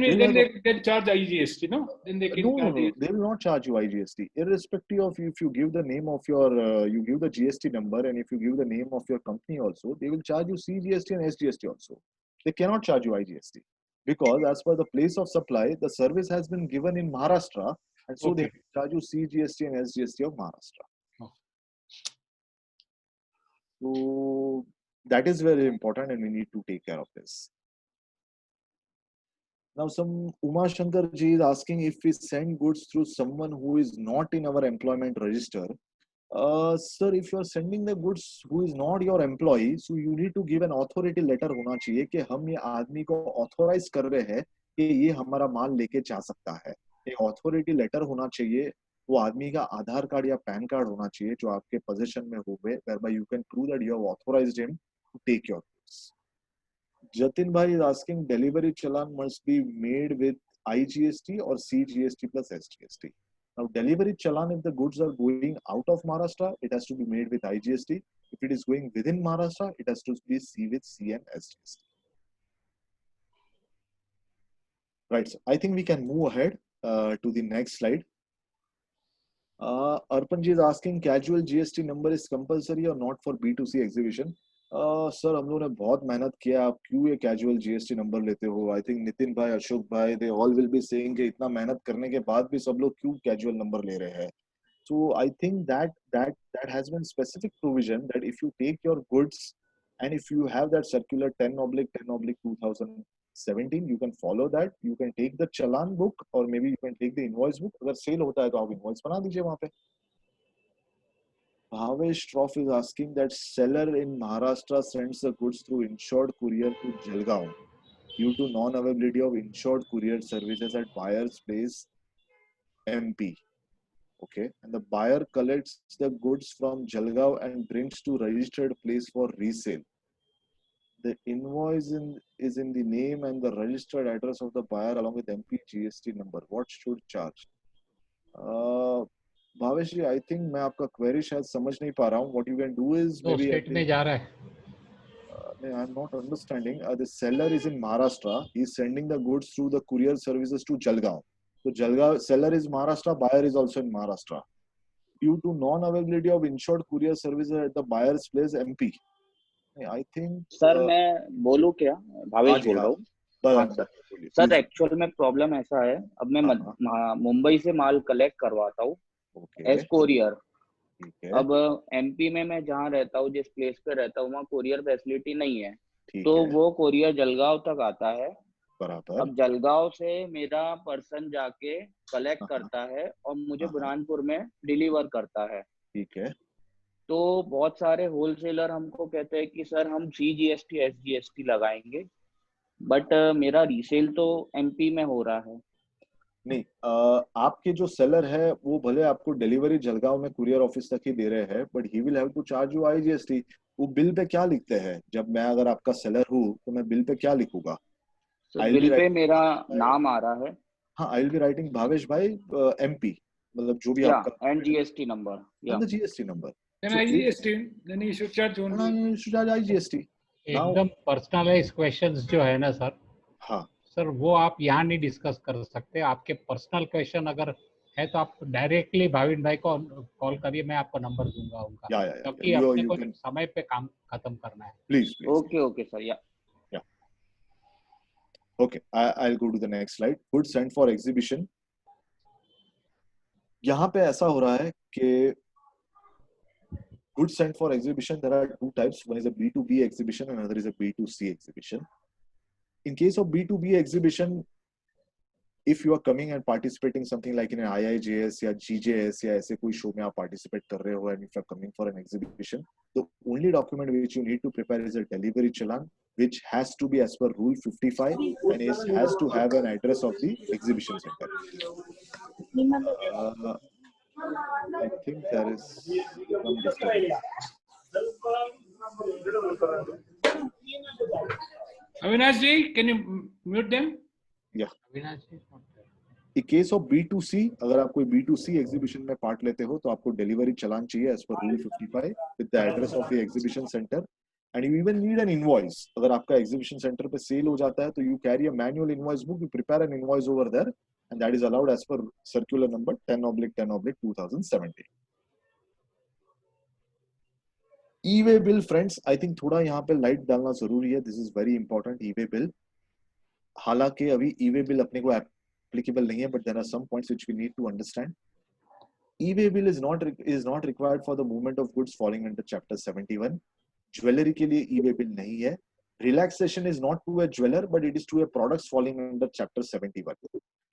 they'll charge IGST, no? Then they can no, they will not charge you IGST, irrespective of if you give the name of your you give the GST number and if you give the name of your company also, they will charge you CGST and SGST also. They cannot charge you IGST because as per the place of supply, the service has been given in Maharashtra and so they charge you CGST and SGST of Maharashtra. So that is very important and we need to take care of this. Now some Uma Shankar ji is asking if we send goods through someone who is not in our employment register. Sir, if you are sending the goods who is not your employee, so you need to give an authority letter होना चाहिए कि हम ये आदमी को authorize कर रहे हैं कि ये हमारा माल लेके जा सकता है. एक authority letter होना चाहिए. वो आदमी का आधार कार्ड या पैन कार्ड होना चाहिए जो आपके पोजीशन में होवे, whereby you can prove that you have authorized him to take your goods. Jatin bhai is asking, delivery challan must be made with IGST or CGST plus SGST. Now delivery challan, if the goods are going out of Maharashtra, it has to be made with IGST. If it is going within Maharashtra, it has to be with C and SGST. Right, so I think we can move ahead to the next slide. Arpan ji is asking, casual GST number is compulsory or not for B2C exhibition? Sir हम लोगों ने बहुत मेहनत किया, आप क्यों ये casual GST number लेते हो? आई थिंक नितिन भाई, अशोक भाई, they all will be saying कि इतना मेहनत करने के बाद भी सब लोग क्यों कैजुअल नंबर ले रहे हैं. So I think that has been specific provision that if you take your goods And if you have that circular 10/10/2017, you can follow that. You can take the challan book or maybe you can take the invoice book. अगर cell होता है तो आप invoice बना दीजिए वहाँ पे. Bhavesh Shroff is asking that seller in Maharashtra sends the goods through insured courier to Jalgaon due to non-availability of insured courier services at buyer's place, MP. Okay, and the buyer collects the goods from Jalgaon and brings to registered place for resale. The invoice is in the name and the registered address of the buyer along with MP GST number. What should charge? Bhavesh ji, I think मैं आपका query शायद समझ नहीं पा रहा हूँ. What you can do is तो maybe state में जा रहा है. I'm not understanding. The seller is in Maharashtra. He is sending the goods through the courier services to Jalgaon. So Jalgaon seller is Maharashtra, buyer is also in Maharashtra. Due to non-availability of insured courier services at the buyer's place, MP. I think. Sir मैं बोलूं क्या? भावेश बोल रहा हूँ. हाँ sir, actual में problem ऐसा है, अब मैं मुंबई से माल कलेक्ट करवाता हूँ एज कोरियर. अब एमपी में मैं जहाँ रहता हूँ, जिस प्लेस पे रहता हूँ, वहाँ कोरियर फैसिलिटी नहीं है, तो वो कोरियर जलगांव तक आता है. अब जलगांव से मेरा पर्सन जाके कलेक्ट करता है और मुझे बुरहानपुर में डिलीवर करता है. ठीक है. तो बहुत सारे होलसेलर हमको कहते हैं कि सर हम CGST SGST लगाएंगे, बट मेरा रीसेल तो एमपी में हो रहा है. नहीं, आपके जो सेलर है वो भले आपको डिलीवरी जलगांव में कुरियर ऑफिस तक ही दे रहे हैं, but he will have to charge you IGST. वो बिल पे क्या लिखते हैं? जब मैं अगर आपका सेलर हूँ तो मैं बिल पे क्या लिखूंगा? बिल पे मेरा नाम आ रहा है. हाँ, आई विल बी राइटिंग भावेश भाई MP, मतलब जो भी आपका and GST number. and the GST number. Then IGST, then you should charge only. You should charge IGST. एकदम पर्सनलाइज क्वेश्चंस जो है ना सर, हाँ सर, वो आप यहाँ नहीं डिस्कस कर सकते. आपके पर्सनल क्वेश्चन अगर है तो आप डायरेक्टली भाविन भाई को कॉल करिए, मैं आपको नंबर दूंगा उनका, क्योंकि अपने को समय पे काम खत्म करना है. प्लीज. Okay sir. या Okay, I'll go to the next slide. Goods sent for exhibition. यहाँ पे ऐसा हो रहा है कि goods sent for exhibition, there are two types. One is a B2B exhibition and another is a B2C exhibition. In case of B2B exhibition, if you are coming and participating something like in an IIJS या GJS या ऐसे कोई show में आप participate कर रहे हो, and if you are coming for an exhibition, the only document which you need to prepare is a delivery challan, which has to be as per Rule 55 and has to have an address of the exhibition center. I think there is some disturbance. Avinash ji, can you mute them? Yeah. In case of B2C, अगर आप कोई B2C exhibition में part लेते हो तो आपको delivery चालान चाहिए as per Rule 55 with the address of the exhibition center, and you even need an invoice. अगर आपका exhibition center पे sale हो जाता है तो you carry a manual invoice book, you prepare an invoice over there, and that is allowed as per circular number 10/10/2017. E-way bill, friends, I think थोड़ा यहाँ पे light डालना जरूरी है. This is very important. E-way bill, हालांकि अभी E-way bill अपने को applicable नहीं है, but there are some points which we need to understand. E-way bill is not required for the movement of goods falling under chapter 71. Jewelry के लिए E-way bill नहीं है. Relaxation is not to a jeweler, but it is to a products falling under chapter 71.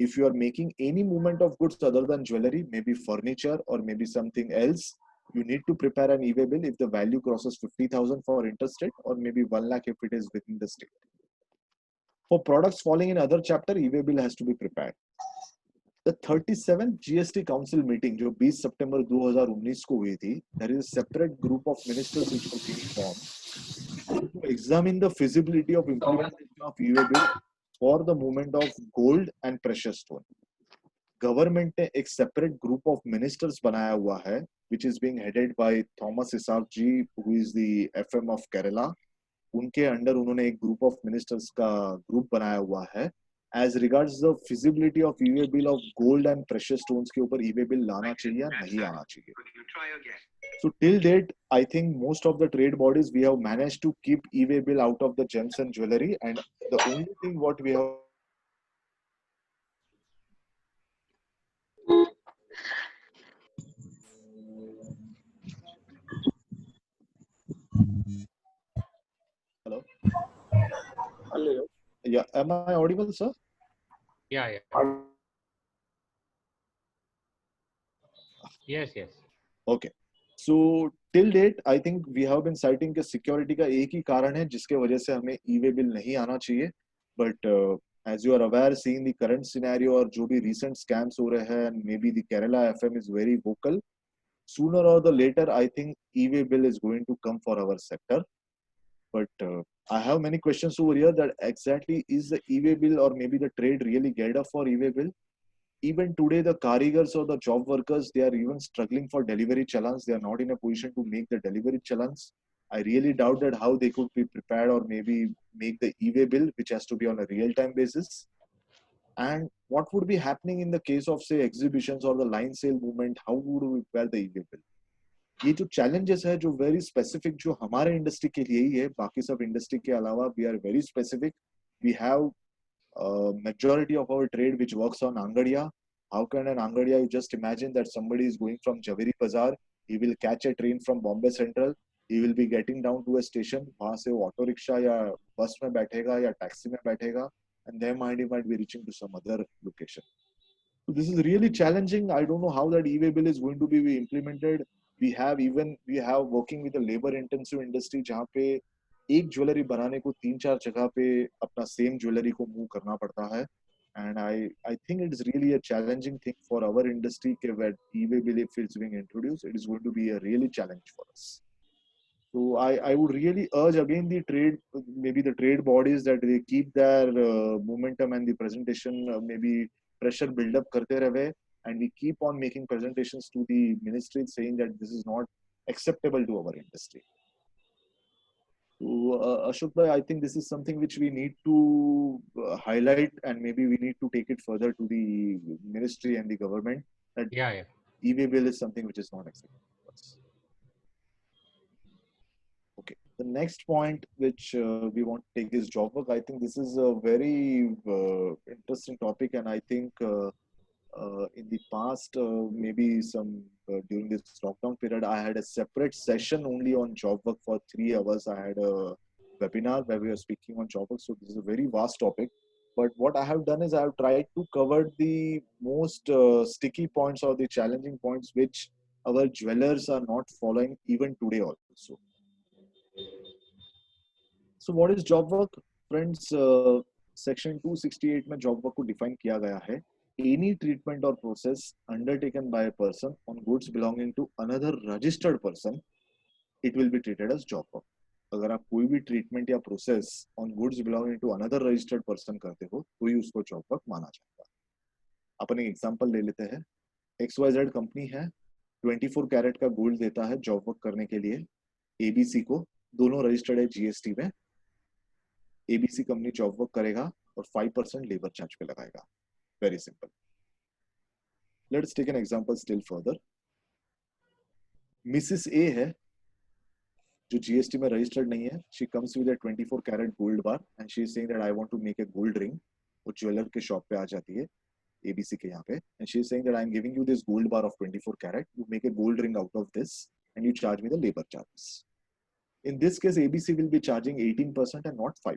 If you are making any movement of goods other than jewelry, maybe furniture or maybe something else, you need to prepare an E-way bill if the value crosses 50,000 for interstate or maybe 1 lakh if it is within the state. For products falling in other chapter, E-way bill has to be prepared. The 37th GST Council meeting, जो 20 सितंबर 2019 को हुई थी, there is a separate group of ministers which was being formed to examine the feasibility of implementation of E-way bill for the movement of gold and precious stone. Government ने एक separate group of ministers बनाया हुआ है, which is being headed by Thomas Isaac ji, who is the FM of Kerala. उनके under उन्होंने एक group of ministers का group बनाया हुआ है as regards the feasibility of E-way bill of gold and precious stones के ऊपर E-way bill लाना चाहिए या नहीं आना चाहिए. So till date, I think most of the trade bodies we have managed to keep E-way bill out of the gems and jewelry, and the only thing what we have am I audible, sir? Yeah. Yes. Okay. So till date, I think we have been citing कि security का एक ही कारण है जिसके वजह से हमें e-way bill नहीं आना चाहिए. But as you are aware, seeing the current scenario और जो भी recent scams हो रहे हैं, and maybe the Kerala FM is very vocal. Sooner or the later, I think e-way bill is going to come for our sector. But I have many questions over here that exactly is the e-way bill or maybe the trade really geared up for e-way bill? Even today, the karigars or the job workers, they are even struggling for delivery challans. They are not in a position to make the delivery challans. I really doubt that how they could be prepared or maybe make the e-way bill, which has to be on a real-time basis. And what would be happening in the case of, say, exhibitions or the line sale movement? How would we prepare the e-way bill? ये जो challenges है जो very specific जो हमारे industry के लिए ही है, बाकी सब industry के अलावा we are very specific. We have majority of our trade which works on Angadiya. How can an Angadiya, you just imagine that somebody is going from Javeri Bazaar, he will catch a train from Bombay Central, he will be getting down to a station, वहाँ से वो auto rickshaw या bus में बैठेगा या taxi में बैठेगा, and then he might be reaching to some other location. So this is really challenging. I don't know how that e-way bill is going to be implemented. We have working with a labor intensive industry जहाँ पे एक jewellery बनाने को 3-4 जगह पे अपना same jewellery को move करना पड़ता है. And I think it is really a challenging thing for our industry where e-way bill if it's being introduced, it is going to be a really challenge for us. So I would really urge again the trade, maybe the trade bodies that they keep their momentum and the presentation maybe pressure build up karte rahe, and we keep on making presentations to the ministry saying that this is not acceptable to our industry. So Ashok bhai, I think this is something which we need to highlight, and maybe we need to take it further to the ministry and the government that e-way bill is something which is not acceptable to us. Okay, the next point which we want to take is job work. I think this is a very interesting topic, and I think in the past, maybe during this lockdown period, I had a separate session only on job work for 3 hours. I had a webinar where we were speaking on job work. So this is a very vast topic. But what I have done is I have tried to cover the most sticky points or the challenging points which our jewelers are not following even today also. So what is job work? Friends, section 268 में job work को define किया गया है. Any treatment or process undertaken by a person on goods belonging to another registered person, it will be treated as job work. अगर आप कोई भी treatment या process on goods belonging to another registered person करते हो, तो ही उसको job work माना जाएगा. अपन एक example ले लेते हैं. XYZ कंपनी है, 24 कैरेट का गोल्ड देता है जॉब वर्क करने के लिए ABC को, दोनों रजिस्टर्ड है GST में. ABC कंपनी जॉब वर्क करेगा और 5% लेबर चार्ज पे लगाएगा. Very simple. Let's take an example still further. Mrs. A है, जो GST में registered नहीं है. She comes with a 24 carat gold bar and she is saying that I want to make a gold ring. वो jeweler के shop पे आ जाती है, ABC के यहाँ पे, and she is saying that I am giving you this gold bar of 24 carat. You make a gold ring out of this and you charge me the labor charges. In this case, ABC will be charging 18% and not 5%.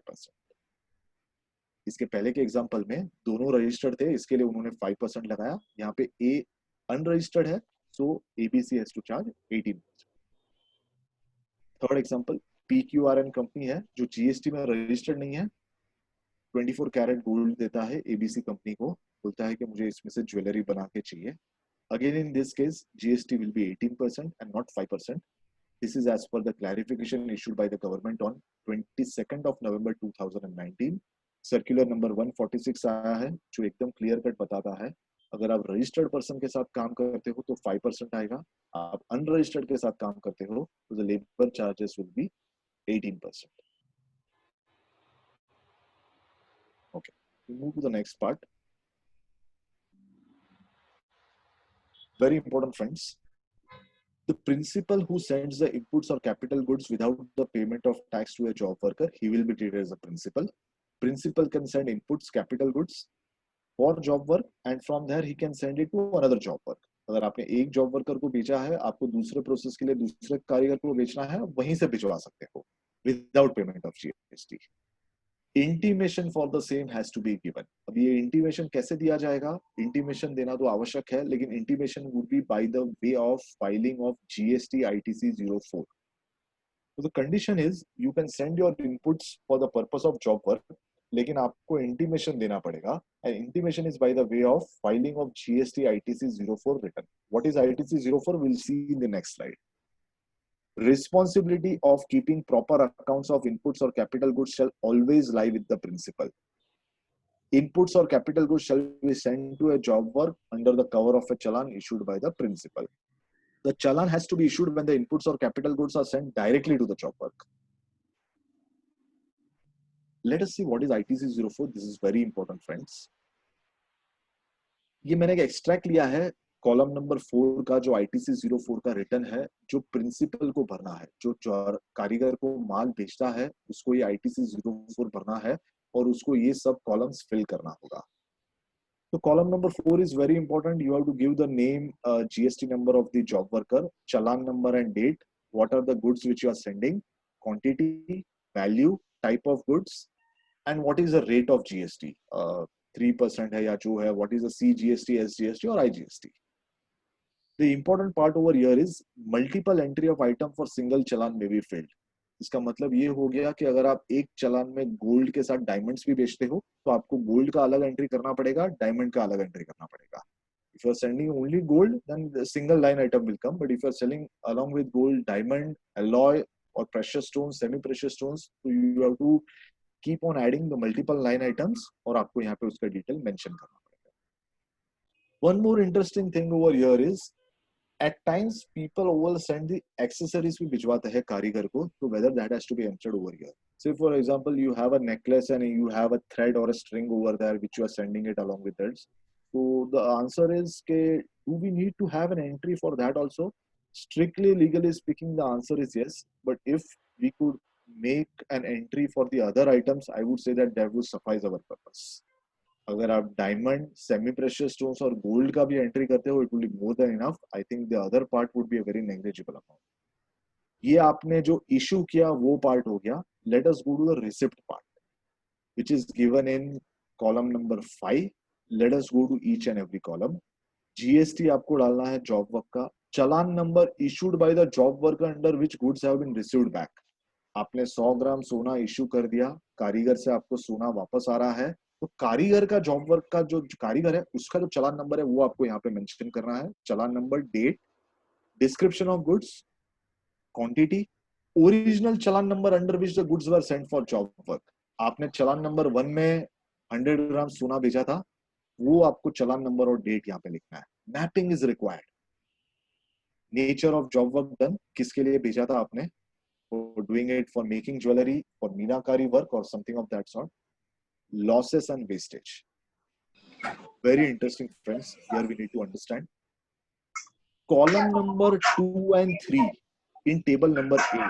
इसके पहले के example में दोनों registered थे, इसके लिए उन्होंने 5% लगाया. यहाँ पे A अनरजिस्टर्ड है, so ABC has to charge 18%. Third example, PQRN company है जो GST में रजिस्टर्ड नहीं है, 24 कैरेट गोल्ड देता है ABC कंपनी को, बोलता है कि मुझे इसमें से ज्वेलरी बना के चाहिए. Again in this case, GST will be 18% and not 5%. This is as per the clarification issued by the government on 22nd of November 2019. Circular number 146 आया है जो एकदम क्लियर कट बताता है अगर आप रजिस्टर्ड पर्सन के साथ काम करते हो तो 5% आएगा, आप अनरजिस्टर्ड के साथ काम करते हो तो the labour charges will be 18%. Okay, we move to the next part. Very important, friends. The principal who sends the inputs or capital goods without the payment of tax to a job worker, he will be treated as a principal. Principal can send inputs, capital goods for job work, and from there he can send it to another job work. अगर आपने एक job worker को भेजा है, आपको दूसरे process के लिए दूसरे कारीगर को बेचना है, वहीं से भिजवा सकते हो without payment of GST. Intimation for the same has to be given. अब ये इंटीमेशन कैसे दिया जाएगा? इंटीमेशन देना तो आवश्यक है, लेकिन intimation would be by the way of filing of GST ITC 04। So the condition is you can send your inputs for the purpose of job work, लेकिन आपको इंटीमेशन देना पड़ेगा, and intimation is by the way of filing of GST ITC 04 return. What is ITC 04? We'll see in the next slide. Responsibility of keeping proper accounts of inputs or capital goods shall always lie with the principal. Inputs or capital goods shall be sent to a job work under the cover of a challan issued by the principal. The challan has to be issued when the inputs or capital goods are sent directly to the job work. Let us see what is ITC 04. This is very important, friends. ये मैंने एक extract लिया है column number 4 का, जो ITC 04 का return है, जो प्रिंसिपल को भरना है, जो कारीगर को माल बेचता है उसको ये ITC 04 भरना है और उसको ये सब कॉलम्स फिल करना होगा। तो column number 4 is very important. You have to give the name, GST number of the job worker, challan number and date, what are the goods which you are sending, quantity, value, type of goods, and what is the rate of GST, 3% है या जो है, what is the CGST, SGST or IGST. The important part over here is multiple entry of item for single challan may be filled. इसका मतलब ये हो गया कि अगर आप एक चालान में गोल्ड के साथ डायमंड्स भी बेचते हो तो आपको गोल्ड का अलग एंट्री करना पड़ेगा, डायमंड का अलग एंट्री करना पड़ेगा। If you are sending only gold, then the single line item will come. But if you are selling along with gold, diamond, alloy or precious stones, semi-precious stones, so you have to keep on adding the multiple line items और आपको यहाँ पे उसका detail mention करना पड़ेगा। One more interesting thing over here is at times people over send the accessories भी भिजवाते हैं कारीगर को, so whether that has to be entered over here. Say for example you have a necklace and you have a thread or a string over there which you are sending it along with it. So the answer is के do we need to have an entry for that also? Strictly legally speaking the answer is yes, but if we could make an entry for the other items, I would say that would suffice our purpose. अगर आप diamond, semi precious stones और gold का भी entry करते हो, it will be more than enough. I think the other part would be a very negligible amount. ये आपने जो इशू किया वो पार्ट हो गया. Let us go to the receipt part which is given in column number 5. Let us go to each and every column. GST आपको डालना है जॉब वर्क का. चालान number issued by the job worker under which goods have been received back. आपने 100 ग्राम सोना issue कर दिया, कारीगर से आपको सोना वापस आ रहा है, तो कारीगर का जॉब वर्क का जो कारीगर है उसका जो चालान नंबर है वो आपको यहाँ पे मेंशन करना है. Challan number, date, description of goods, quantity, original challan number under which the goods were sent for job work. आपने चालान नंबर 1 में 100 ग्राम सोना भेजा था, वो आपको चालान नंबर और डेट यहाँ पे लिखना है. Mapping is required. Nature of job work done, किसके लिए भेजा था आपने, for doing it for making jewelry, for meenakari work or something of that sort. Losses and wastage. Very interesting, friends. Here we need to understand. Column number 2 and 3 in table number A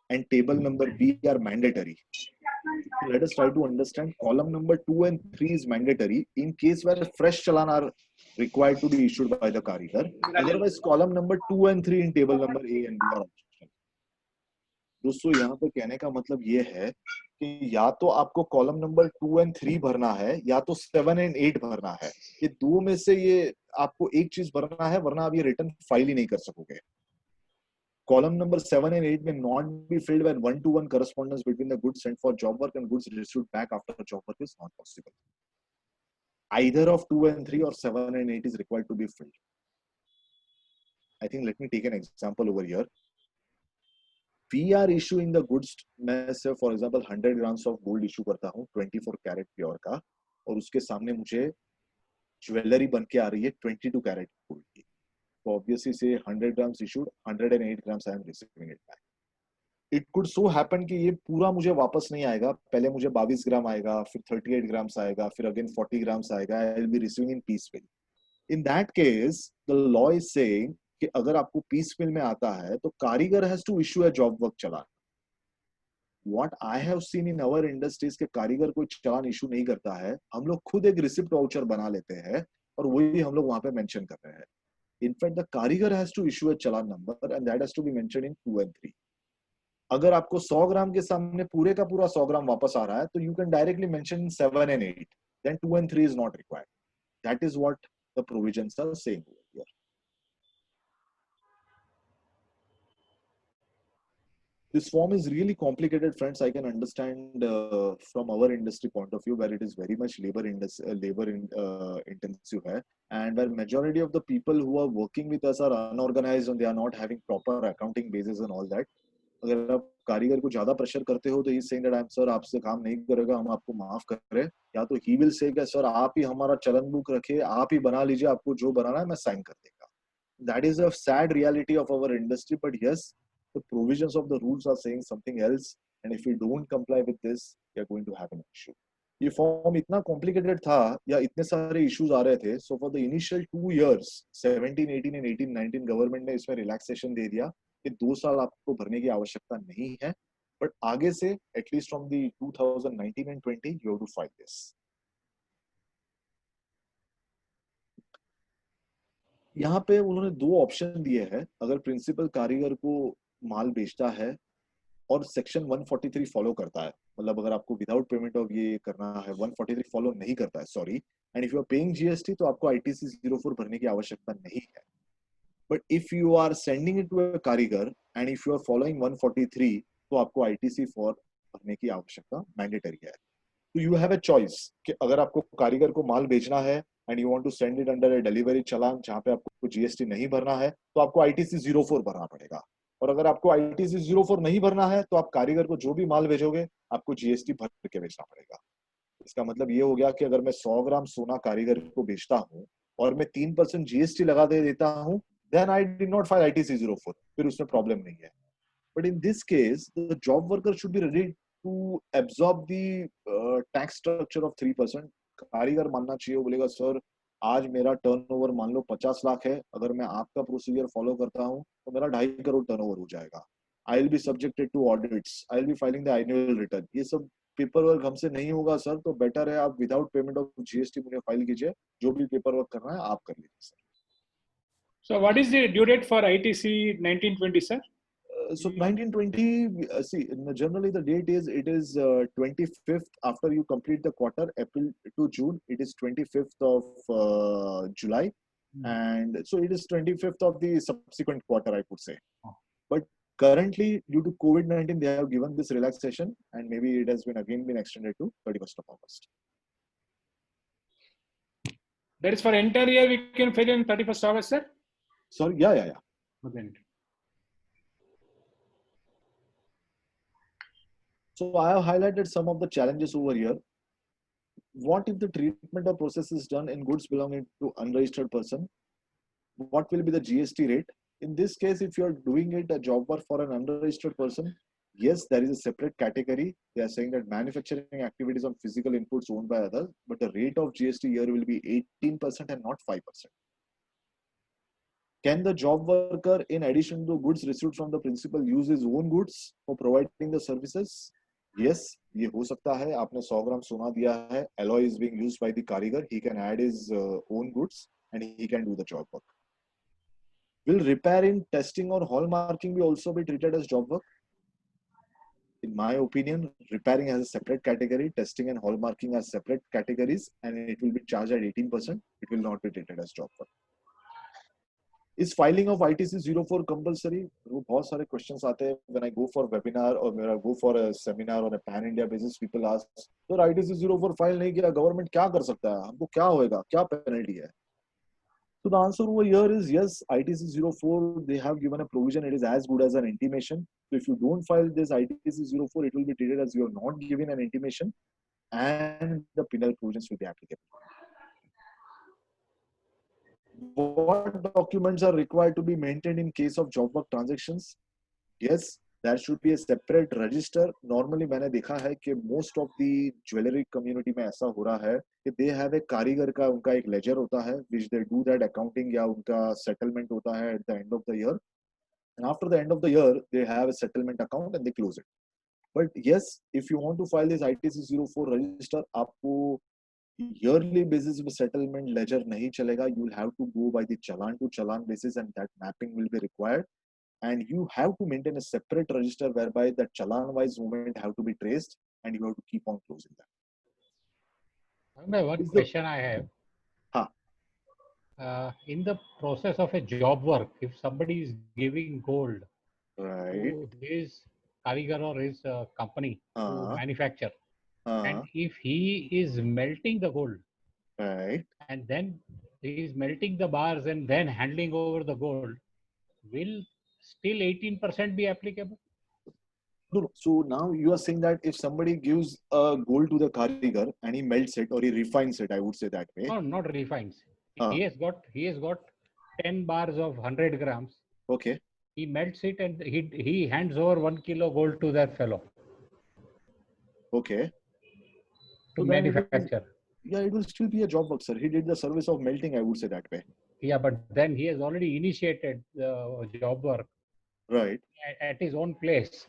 and table number B are mandatory. So let us try to understand. Column number 2 and 3 is mandatory in case where fresh challan are required to be issued by the karigar. Otherwise, column number 2 and 3 in table number A and B are optional. दोस्तों यहाँ पे कहने का मतलब ये है कि या तो आपको कॉलम नंबर 2 एंड 3 भरना है या तो 7 एंड 8 भरना है. ये दो में से ये आपको एक चीज भरना है, वरना आप ये रिटर्न फाइल ही नहीं कर सकोगे. कॉलम नंबर 7 एंड 8 में not be filled when 1-to-1 correspondence between the goods sent for job work and goods received back after job work is not possible. Either of 2 and 3 or 7 and 8 is required to be filled. I think let me take an example over here. We are issuing the goods. मैं से for example 100 grams of gold issue करता हूँ 24 carat pure का, और उसके सामने मुझे jewellery बन के आ रही है 22 कैरेट गोल्ड की. तो obviously से 100 grams issued, 108 grams I am receiving it back. It could so happen कि ये पूरा मुझे वापस नहीं आएगा. पहले मुझे 22 ग्राम आएगा, फिर 38 grams आएगा, फिर again 40 grams आएगा. I will be receiving in piecemeal. In that case, the law is saying कि अगर आपको पीस मिल में आता है तो कारीगर has to issue a job work चालान. What I have seen in our industries के कारीगर कोई चालान इशू नहीं करता है. हम लोग खुद एक रिसिप्ट वाउचर बना लेते हैं और वही हम लोग वहां पे मेंशन कर रहे हैं. इनफैक्ट द कारीगर हैज टू इशू अ चालान number and that has to be mentioned in 2 and 3. अगर आपको 100 ग्राम के सामने पूरे का पूरा 100 ग्राम वापस आ रहा है, तो you can directly mention 7 and 8. Then 2 and 3 is not required. That is what the provisions are saying over here. This form is really complicated, friends. I can understand from our industry point of view, where it is very much labor intensive hai, and where majority of the people who are working with us are unorganized and they are not having proper accounting basis and all that. अगर आप कारीगर को ज्यादा pressure करते हो तो he saying that I am sir आपसे काम नहीं करेगा, हम आपको माफ करें, या तो ही विल से कि सर आप ही हमारा चलन बुक रखिए, आप ही बना लीजिए, आपको जो बनाना है मैं साइन कर देगा. That is a sad reality of our industry, but yes, the provisions of the rules are saying something else, and if we don't comply with this, we are going to have an issue. ये form इतना complicated था या इतने सारे issues आ रहे थे, so for the initial 2 years 17, 18 and 18, 19 government ने इसमें रिलैक्सेशन दे दिया कि 2 साल आपको भरने की आवश्यकता नहीं है, बट आगे से at least from the 2019 and 20 you have to file this. यहाँ पे उन्होंने 2 ऑप्शन दिए हैं. अगर प्रिंसिपल कारीगर को माल बेचता है और सेक्शन 143 फॉलो करता है, मतलब अगर आपको विदाउट पेमेंट ऑफ ये करना है, 143 फॉलो नहीं करता है, sorry, and if you are paying GST, तो आपको आईटीसी 04 भरने की आवश्यकता नहीं है. But if you are sending it to a karigar and if you are following 143, तो आपको आईटीसी 4 भरने की आवश्यकता मैंडेटरी है. तो यू हैव अ चॉइस कि अगर आपको कारीगर को माल बेचना है and you want to send it under a delivery challan जहां पे आपको जीएसटी नहीं भरना है, तो आपको आईटीसी 04 भरना पड़ेगा. और अगर आपको आईटीसी 04 नहीं भरना है, तो आप कारीगर को जो भी माल भेजोगे आपको जीएसटी भर के बेचना पड़ेगा. इसका मतलब ये हो गया कि अगर मैं 100 ग्राम सोना कारीगर को बेचता हूँ और मैं 3% जीएसटी लगा देता हूँ, then I did not file ITC 04, फिर उसमें प्रॉब्लम नहीं है. But in this case the job worker should be ready to absorb the tax structure of 3%. कारीगर मानना चाहिए, वो बोलेगा सर आज मेरा टर्नओवर मान लो 50 लाख है, अगर मैं आपका प्रोसीजर फॉलो करता हूँ तो मेरा 2.5 करोड़ टर्नओवर हो जाएगा. I will be subjected to audits, I will be filing the annual return. ये सब पेपर वर्क हमसे नहीं होगा सर, तो बेटर है आप विदाउट पेमेंट ऑफ जीएसटी मुझे फाइल कीजिए, जो भी पेपर वर्क करना है आप कर लीजिए sir. So what is the due date for ITC 1920, sir? So 1920, see, generally the date is, it is 25th after you complete the quarter, April to June, it is 25th of July. And so it is 25th of the subsequent quarter, I could say. But currently, due to COVID-19, they have given this relaxation, and maybe it has been extended to 31st of August. That is for entire year we can fill in 31st August, sir? Sorry, yeah. Okay. So I have highlighted some of the challenges over here. What if the treatment or process is done in goods belonging to unregistered person? What will be the GST rate? In this case, if you are doing it a job work for an unregistered person, yes, there is a separate category. They are saying that manufacturing activities on physical inputs owned by others, but the rate of GST here will be 18% and not 5%. Can the job worker, in addition to goods received from the principal, use his own goods for providing the services? Yes, ये हो सकता है. आपने 100 ग्राम सोना दिया है, alloy is being used by the कारीगर, he can add his own goods and he can do the job work. Will repairing, testing or hallmarking be also be treated as job work? In my opinion, repairing has a separate category, testing and hallmarking are separate categories, and it will be charged at 18%. It will not be treated as job work. Is filing of ITC 04 compulsory? वो बहुत सारे questions आते हैं when I go for webinar or when I go for a seminar on a pan India basis. People ask, sir ITC 04 file नहीं किया, government क्या कर सकता है, हमको क्या होएगा, क्या penalty है? So the answer over here is yes. ITC 04, they have given a provision. It is as good as an intimation. So if you don't file this ITC 04, it will be treated as you have not given an intimation, and the penal provisions will be applicable. What documents are required to be maintained in case of job work transactions? Yes, there should be a separate register. Normally मैंने देखा है कि most of the jewelry community में ऐसा हो रहा है कि they have a कारीगर का उनका एक ledger होता है, which they do that accounting या उनका settlement होता है at the end of the year. And after the end of the year, they have a settlement account and they close it. But yes, if you want to file this ITC 04 register, आपको yearly basis में settlement ledger नहीं चलेगा. You will have to go by the challan to challan basis, and that mapping will be required. and you have to maintain a separate register whereby the challan wise movement have to be traced, and you have to keep on closing that. One question I have. In the process of a job work, if somebody is giving gold to his karigar or his company to manufacture, and if he is melting the gold, and then he is melting the bars and then handing over the gold, will still 18% be applicable? No. So now you are saying that if somebody gives a gold to the karigar and he melts it or he refines it, I would say that way. No, not refines. He has got 10 bars of 100 grams. Okay. He melts it and he hands over 1 kilo gold to that fellow. Okay. To manufacture. It will still be a job work, sir. He did the service of melting, I would say that way. Yeah, but then he has already initiated the job work. Right. At his own place.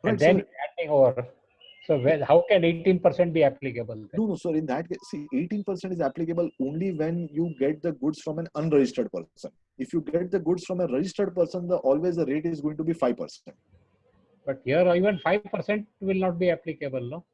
Right, and then handing over. So how can 18% be applicable? Then? No, sir. In that case, see, 18% is applicable only when you get the goods from an unregistered person. If you get the goods from a registered person, always the rate is going to be 5%. But here even 5% will not be applicable, no?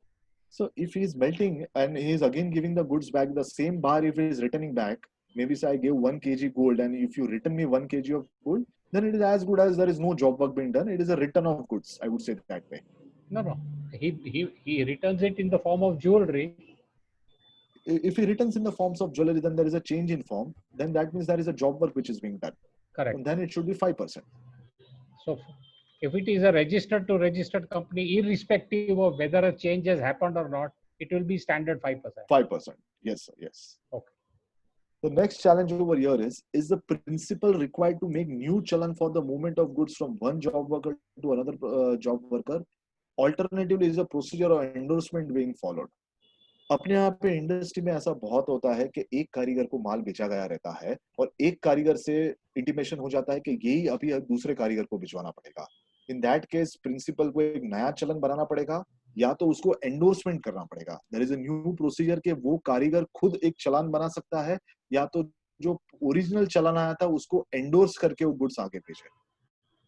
So if he is melting and he is again giving the goods back, the same bar, if he is returning back, maybe say I gave 1 kg gold, and if you return me 1 kg of gold, then it is as good as there is no job work being done. It is a return of goods, I would say that way. No. He returns it in the form of jewelry. If he returns in the forms of jewelry, then there is a change in form. Then that means there is a job work which is being done. Correct. And then it should be 5%. So if it is a registered to registered company, irrespective of whether a change has happened or not, it will be standard 5%. 5%. Yes, sir. Yes. Okay. The next challenge over here is the principle required to make new challan for the movement of goods from one job worker to another job worker. Alternatively, is a procedure of endorsement being followed. अपने यहाँ पे industry में ऐसा बहुत होता है कि एक कारीगर को माल बेचा गया रहता है और एक कारीगर से इंटीमेशन हो जाता है कि यही अभी दूसरे कारीगर को भिजवाना पड़ेगा. इन दैट केस प्रिंसिपल को एक नया चलन बनाना पड़ेगा या तो उसको एंडोर्समेंट करना पड़ेगा. There is a new procedure के वो कारीगर खुद एक चलान बना सकता है या तो जो ओरिजिनल चलान आया था उसको एंडोर्स करके वो गुड्स आगे भेजे.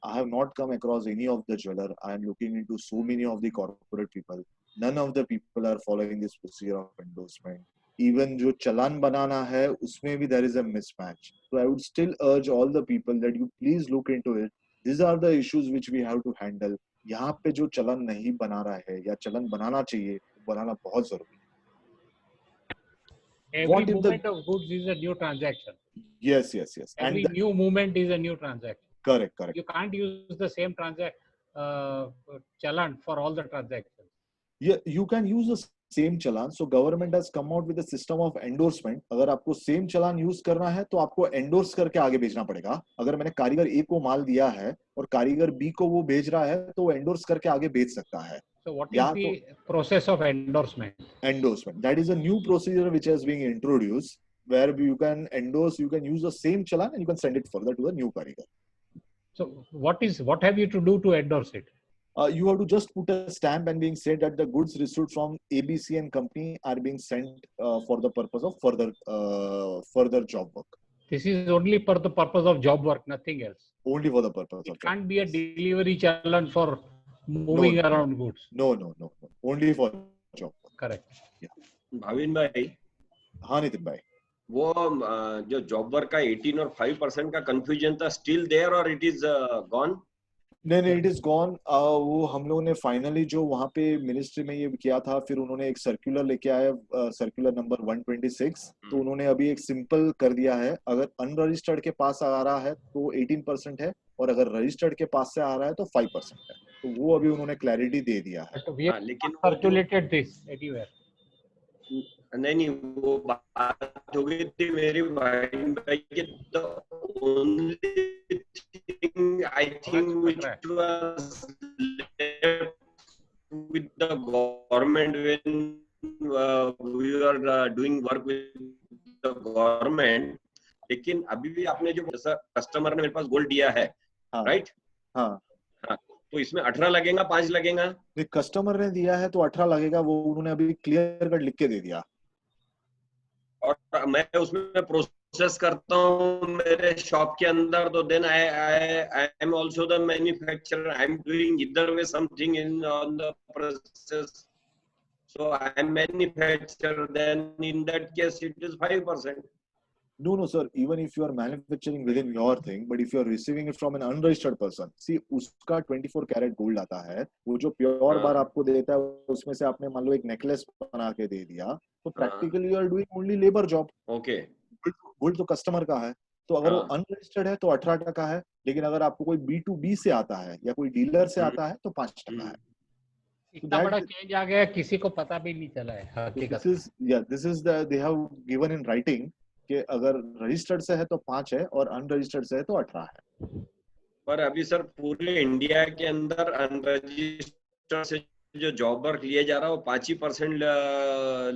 I have not come across any of the jeweler. I am looking into so many of the corporate people. None of the people are following this procedure of endorsement. Even जो चलान बनाना है उसमें भी there is a mismatch. So I would still urge all the people that you please look into it. These are the issues which we have to handle. यहाँ पे जो चलान नहीं बना रहा है या चलान बनाना चाहिए, बनाना बहुत जरूरी है. Every movement of goods is a new transaction. Yes. Every new movement is a new transaction. Correct. You can't use the same challan for all the transactions. Yeah, you can use the same challan. So government has come out with a system of endorsement. अगर आपको same challan use करना है तो आपको endorse करके आगे भेजना पड़ेगा. अगर मैंने कारीगर A को माल दिया है और कारीगर B को वो भेज रहा है तो वो endorse करके आगे भेज सकता है. So what is the process of endorsement? Endorsement. That is a new procedure which has been introduced where you can endorse, you can use the same challan and you can send it further to the new karygar. So what have you to do to endorse it? You have to just put a stamp and being said that the goods received from ABC and company are being sent for the purpose of further job work. This is only for the purpose of job work, nothing else. Only for the purpose of job. It can't be a delivery challan for moving around goods. No. Only for job work. Correct. Yeah. Bhavin भाई. हाँ नितिन भाई. वो जो job work का 18 और 5% का confusion था, still there और इट इज गॉन? नहीं, इट इज गॉन. वो हम लोगों ने फाइनली जो वहाँ पे मिनिस्ट्री में ये किया था, फिर उन्होंने एक सर्कुलर लेके आया, सर्कुलर नंबर 126. तो उन्होंने अभी एक सिंपल कर दिया है. अगर अनरजिस्टर्ड के पास आ रहा है तो 18% है और अगर रजिस्टर्ड के पास से आ रहा है तो 5% है. तो वो अभी उन्होंने क्लैरिटी दे दिया है. लेकिन सर्कुलेटेड दिस एनीवेयर. नहीं, वो बात हो गई थी मेरी भाई के. तो only thing I think which was with the government when we are doing work with the government. लेकिन अभी भी आपने जो जैसा कस्टमर ने मेरे पास गोल्ड दिया है, राइट? हाँ, तो इसमें 18 लगेगा, 5 लगेगा? कस्टमर ने दिया है तो 18 लगेगा. वो उन्होंने अभी क्लियर कट लिख के दे दिया. और मैं उसमें प्रोसेस करता हूँ मेरे शॉप के अंदर, तो then I am also the manufacturer, I am doing इधर way something in on the process, so I am manufacturer, then in that case it is 5%. No, sir. Even if you are manufacturing within your thing, but if you are receiving it from an unregistered person, see, उसका 24 carat gold आता है, वो जो pure बार आपको देता है, उसमें से आपने मान लो एक नेकलेस बना के दे दिया, तो practically you are doing only labour job. Okay, gold तो कस्टमर का है, तो अगर वो अनरजिस्टर्ड है तो 18% है, लेकिन अगर आपको कोई B2B से आता है या कोई डीलर से आता है तो 5% है. इतना बड़ा चेंज आ गया, किसी को पता भी नहीं चला है. This is they have given in writing कि अगर रजिस्टर्ड से है तो 5 है और अनरजिस्टर्ड से है तो 18 है. पर अभी सर पूरे इंडिया के अंदर अनरजिस्टर्ड से जो जॉब वर्क लिया जा रहा है वो 5%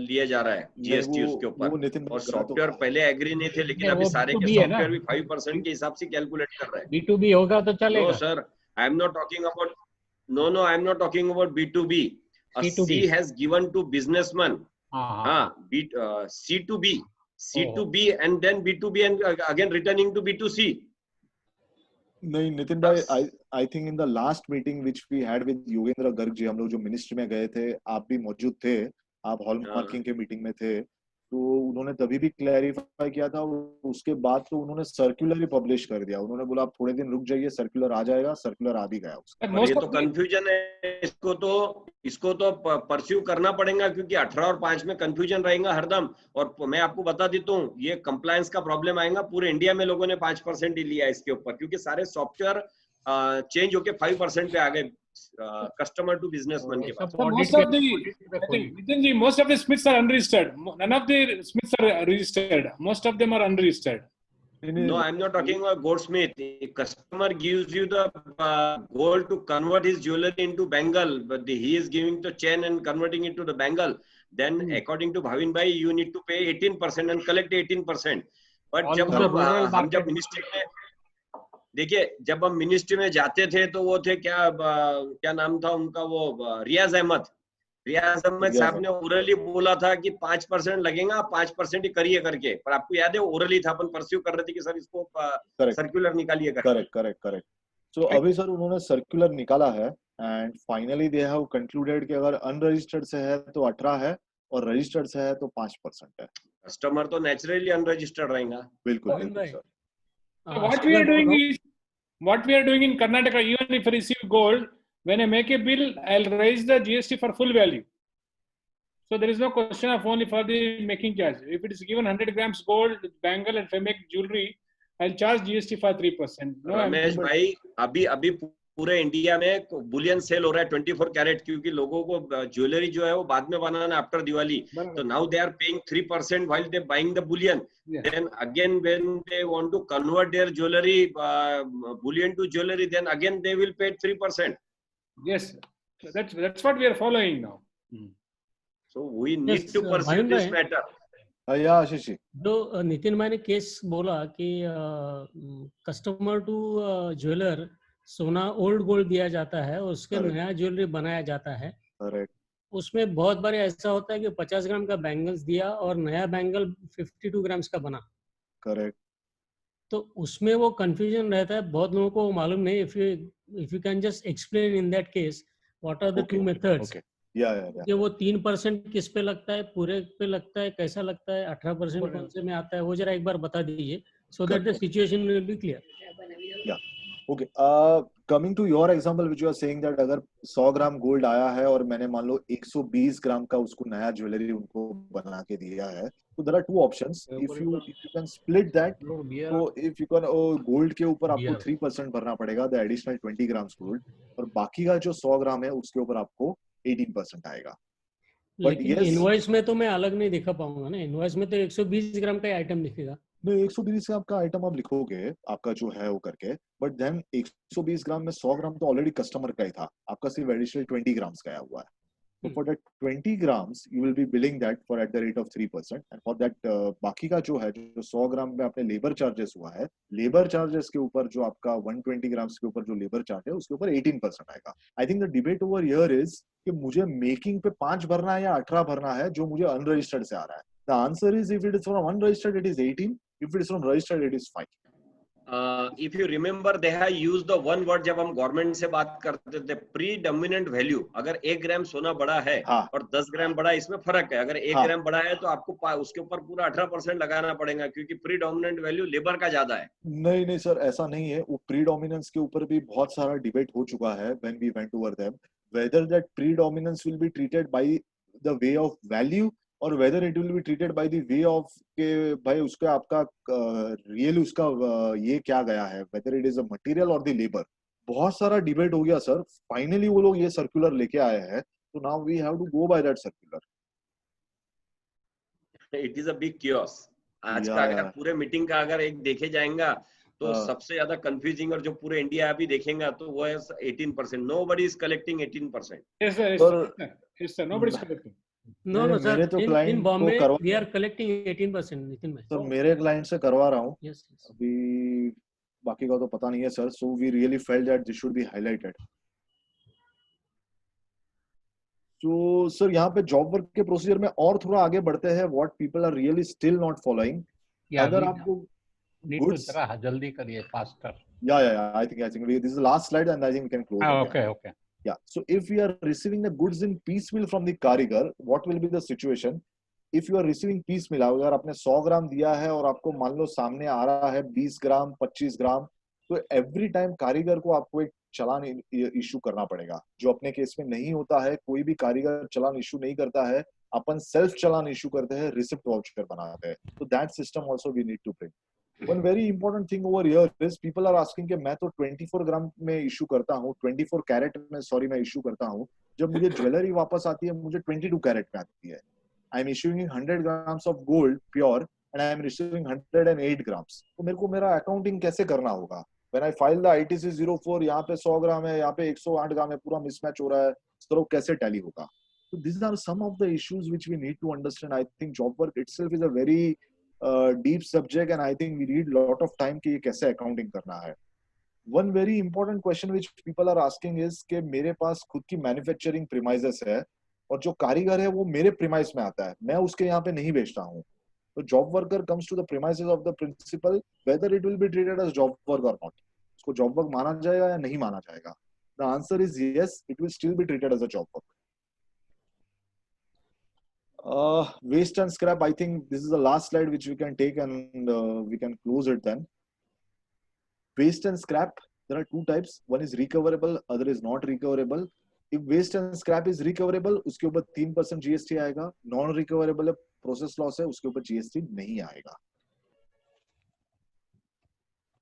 लिया जा रहा है जीएसटी उसके ऊपर, और सॉफ्टवेयर पहले एग्री नहीं थे, लेकिन अभी सारे के सॉफ्टवेयर भी 5% के हिसाब से कैलकुलेट कर रहे हैं. B2B होगा तो चलेगा. No sir, I am not talking about I am not talking about B2B. C has given to businessman. C2B and then B2B and again returning to B2C. नहीं नितिन भाई, I think in the last meeting which we had with Yogendra Garg ji, हम लोग जो ministry में गए थे, आप भी मौजूद थे, आप हॉल मार्किंग के मीटिंग में थे, तो उन्होंने तभी भी क्लैरिफाई किया था. उसके बाद तो उन्होंने सर्कुलर ही पब्लिश कर दिया. उन्होंने बोला आप थोड़े दिन रुक जाइए, सर्कुलर आ जाएगा. सर्कुलर आ भी गया उसका. ये तो कंफ्यूजन है, इसको तो परस्यू करना पड़ेगा, क्योंकि 18 और 5 में कंफ्यूजन रहेगा हरदम. और मैं आपको बता देता हूँ, ये कंप्लायंस का प्रॉब्लम आएगा. पूरे इंडिया में लोगों ने 5% ही लिया इसके ऊपर, क्योंकि सारे सॉफ्टवेयर चेंज होके 5% पे आ गए customer to businessman के पास. Most of the, I think, Nitin ji, most of the Smiths are unregistered. None of the Smiths are registered. Most of them are unregistered. No, I'm not talking about goldsmith. A customer gives you the gold to convert his jewelry into bangle, but he is giving the chain and converting it to the bangle. Then, according to Bhavin bhai, you need to pay 18% and collect 18%. But हम जब ministry में देखिए, जब हम ministry में जाते थे तो वो थे क्या नाम था उनका, वो रियाज अहमद साहब ने ओरली बोला था कि 5% लगेगा, 5% ही करिए करके. पर आपको याद है ओरली था, अपन परस्यू कर रहे थे कि सर इसको सर्कुलर निकालिए. करेक्ट. सो अभी सर उन्होंने सर्कुलर निकाला है and finally they have concluded कि अगर अनरजिस्टर्ड से है तो 18 है और रजिस्टर्ड से है तो 5% है. कस्टमर तो नेचुरली अनरजिस्टर्ड रहेगा. बिल्कुल sir. What we are doing in Karnataka, even if I receive gold, when I make a bill, I'll raise the GST for full value. So there is no question of only for the making charge. If it is given 100 grams gold, bangle, and if I make jewelry, I'll charge GST for 3%. No, Ramesh भाई, अभी पूरे India में Boolean cell हो रहा है 24 carat, क्योंकि लोगों को ज्वेलरी जो है वो बाद में बनाना आफ्टर दिवाली. तो now they are paying 3% while they buying the bullion. Then again when they want to convert their jewelry bullion to jewelry, then again they will pay 3%. Yes, that's what we are following now. So we need to pursue this matter. Ashish ji, जो नितिन भाई ने case बोला कि customer to jeweller सोना old gold दिया जाता है, उसके नया ज्वेलरी बनाया जाता है. करेक्ट. उसमें बहुत बार ऐसा होता है कि 50 ग्राम का बैंगल्स दिया और नया बैंगल 52 ग्राम्स का बना. करेक्ट. तो उसमें वो कंफ्यूजन रहता है, बहुत लोगों को मालूम नहीं. If you can just explain in that case what are the two methods. कि वो 3% किस पे लगता है, पूरे पे लगता है, कैसा लगता है, 18% कौन से में आता है, वो जरा एक बार बता दीजिए, so that the situation will be clear. Okay. Coming to your example, which you are saying that अगर 100 ग्राम गोल्ड आया है और मैंने मान लो 120 ग्राम का उसको नया ज्वेलरी उनको बना के दिया है, तो there are two options. If you can split that, so if you can gold के ऊपर आपको 3% भरना पड़ेगा, the additional 20 grams gold, और बाकी का जो 100 ग्राम है उसके ऊपर आपको 18% आएगा. लेकिन इनवॉइस में तो मैं अलग नहीं दिखा पाऊंगा ना. इनवॉइस में तो 120 ग्राम का आइटम दिखेगा. नहीं, 120 ग्राम का आइटम आप लिखोगे आपका जो है वो करके, बट देन 120 ग्राम में 100 ग्राम तो ऑलरेडी कस्टमर का ही था, आपका सिर्फ एडिशनल 20 ग्राम्स का आया हुआ है. So for that 20 grams, you will be billing that for at the rate of 3%, and for that बाकी का जो है, जो 100 ग्राम में आपने लेबर चार्जेस हुआ है, लेबर चार्जेस के ऊपर जो आपका 120 ग्राम्स के ऊपर जो लेबर चार्ज है उसके ऊपर 18% आएगा. आई think the debate over here is कि मुझे मेकिंग पे 5 भरना है या 18 भरना है जो मुझे अनरजिस्टर्ड से आ रहा है. The answer is if it is from unregistered it is 18, If it is not registered, it is fine. If you remember, they have used the one word जब हम गवर्नमेंट से बात करते थे, प्रीडोमिनेंट वैल्यू. अगर 1 ग्राम सोना बड़ा है और 10 ग्राम बड़ा, इसमें फर्क है. अगर 1 ग्राम बड़ा है तो आपको उसके ऊपर पूरा 18% लगाना पड़ेगा, क्योंकि प्रीडोमिनेंट वैल्यू लेबर का ज्यादा है. नहीं सर, ऐसा नहीं है. वो प्रीडोमिनेंस के ऊपर भी बहुत सारा डिबेट हो चुका है when we went over them, whether that predominance will be treated by the way of value or whether it will be treated by the way of के भाई उसका आपका रियल उसका ये क्या गया है, whether it is a material or the labor. बहुत सारा डिबेट हो गया सर. फाइनली वो लोग ये सर्कुलर लेके आए हैं, तो now we have to go by that circular. It is a big chaos. आज का अगर पूरे मीटिंग का अगर एक देखे जाएगा तो सबसे ज्यादा कंफ्यूजिंग और जो पूरे इंडिया अभी देखेगा तो वो है 18%. Nobody is collecting 18%. Yes sir, yes sir, nobody is collecting. No sir, मेरे तो in क्लाइंट Bombay को करवा, we are collecting 18%. नितिन भाई. सर मेरे क्लाइंट से करवा रहा हूँ. Yes. अभी बाकी का तो पता नहीं है sir. So we really felt that this should be highlighted. तो सर यहाँ पे जॉब वर्क के प्रोसीजर में और थोड़ा आगे बढ़ते हैं. What people are really still not following. अगर आपको जरा जल्दी करिए, faster. Yeah. I think this is the last slide, and I think we can close. Okay. Yeah. So if we are receiving the goods in piecemeal from the कारीगर, what will be the situation? If you are receiving piecemeal, अगर आपने 100 ग्राम दिया है और आपको मान लो सामने आ रहा है 20 ग्राम, 25 ग्राम, तो एवरी टाइम कारीगर को आपको एक चलान इशू करना पड़ेगा. जो अपने केस में नहीं होता है, कोई भी कारीगर चलान इशू नहीं करता है, अपन सेल्फ चलान इशू करते हैं, रिसिप्ट वाउचर बनाते हैं. तो that system also we need to bring. One very important thing over here is people are asking कि मैं तो 24 ग्राम में इशू करता हूँ, 24 कैरेट में मैं इशू करता हूँ. जब मुझे ज्वेलरी वापस आती है मुझे 22 कैरेट में आती है. I am issuing 100 grams of gold pure and I am receiving 108 grams. तो मेरे को मेरा अकाउंटिंग कैसे करना होगा? When I file the ITC 04, यहाँ पे 100 ग्राम है, यहाँ पे 108 ग्राम है, पूरा मिसमैच हो रहा है. इस तरह कैसे टैली होगा? So these are some of the issues which we need to understand. I think job work itself is a very deep subject and I think we need lot of time कि ये कैसे accounting करना है. One very important question which people are asking is कि मेरे पास खुद की manufacturing premises है और जो कारीगर है वो मेरे premise में आता है, मैं उसके यहाँ पे नहीं बेचता हूँ. तो job worker comes to the premises of the principal, whether it will be treated as job work or not. उसको job work माना जाएगा या नहीं माना जाएगा? The answer is yes, it will still be treated as a job work. Waste and scrap, I think this is the last slide which we can take and we can close it then. Waste and scrap, there are two types. One is recoverable, other is not recoverable. If waste and scrap is recoverable, उसके ऊपर 3% GST आएगा. Non recoverable है, process loss है, उसके ऊपर GST नहीं आएगा.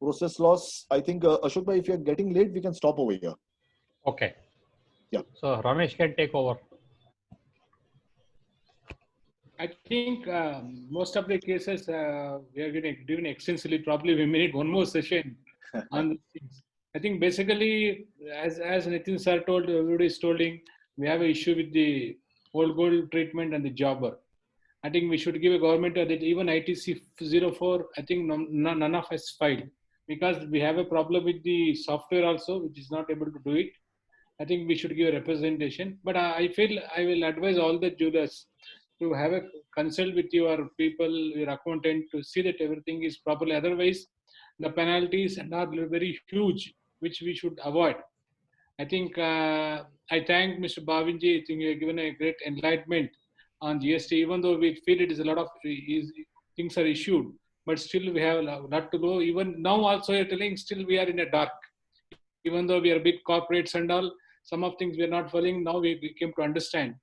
Process loss, I think Ashok bhai, if you are getting late, we can stop over here. Okay. Yeah. So Ramesh can take over. I think most of the cases we are getting doing extensively. Probably we may need one more session on these things. I think basically, as Nitin sir told, everybody is told, we have an issue with the old gold treatment and the job work. I think we should give a government that even ITC 04, I think none of us filed because we have a problem with the software also, which is not able to do it. I think we should give a representation. But I feel I will advise all the jurors to have a consult with your people, your accountant, to see that everything is properly. Otherwise, the penalties are very huge, which we should avoid. I think I thank Mr. Bhavinji. I think you have given a great enlightenment on GST, even though we feel it is a lot of things are issued, but still we have a lot to go. Even now also you're telling still we are in a dark. Even though we are big corporates and all, some of things we are not following. Now we came to understand.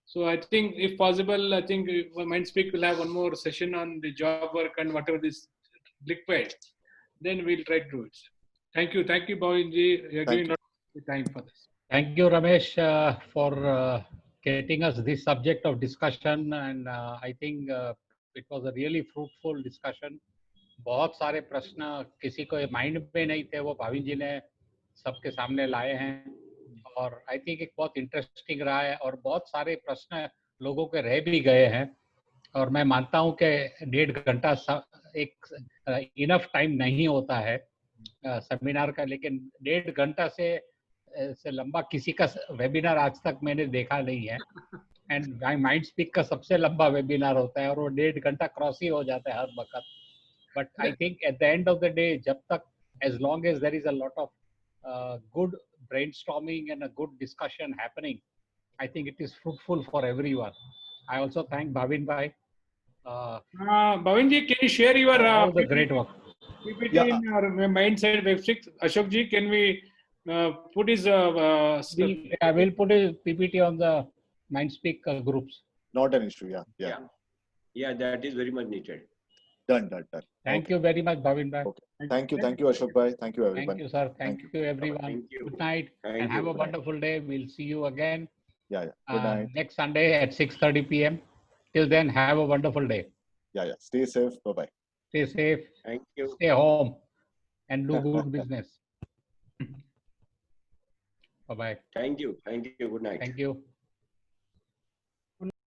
So I think if possible, I think Mindspeak will have one more session on the job work and whatever this liquid. Then we'll try to do it. Thank you, Bhavinji. You're giving a lot of time for this. Thank you, Ramesh, for getting us this subject of discussion, and I think it was a really fruitful discussion. बहुत सारे प्रश्न किसी को mind में नहीं थे, वो भाविन जी ने सबके सामने लाए हैं और आई थिंक एक बहुत इंटरेस्टिंग रहा है और बहुत सारे प्रश्न लोगों के रह भी गए हैं और मैं मानता हूं कि 1.5 घंटा एक इनफ टाइम नहीं होता है सेमिनार का, लेकिन 1.5 घंटा से लंबा किसी का वेबिनार आज तक मैंने देखा नहीं है. एंड माइंडस्पीक का सबसे लंबा वेबिनार होता है और वो 1.5 घंटा क्रॉस ही हो जाता है हर वक्त. But I think at the end of the day, jab tak, as long as there is a lot of good brainstorming and a good discussion happening, I think it is fruitful for everyone. I also thank Bhavin Bhai. Bhavin ji, can you share your all the great work? PPT in our Mindset Web 6. Ashok ji, can we put his... I will put a PPT on the Mindspeak groups. Not an issue, Yeah, that is very much needed. Done. Thank you very much, Bhavin Bhai. Okay. Thank you, Ashok Bhai. Thank you, everyone. Thank you, sir. Thank you, everyone. Thank you. Good night and have a wonderful day. We'll see you again. Yeah. Good night. Next Sunday at 6:30 p.m. Till then, have a wonderful day. Yeah. Stay safe. Bye-bye. Stay safe. Thank you. Stay home and do good business. Bye-bye. Thank you. Good night. Thank you.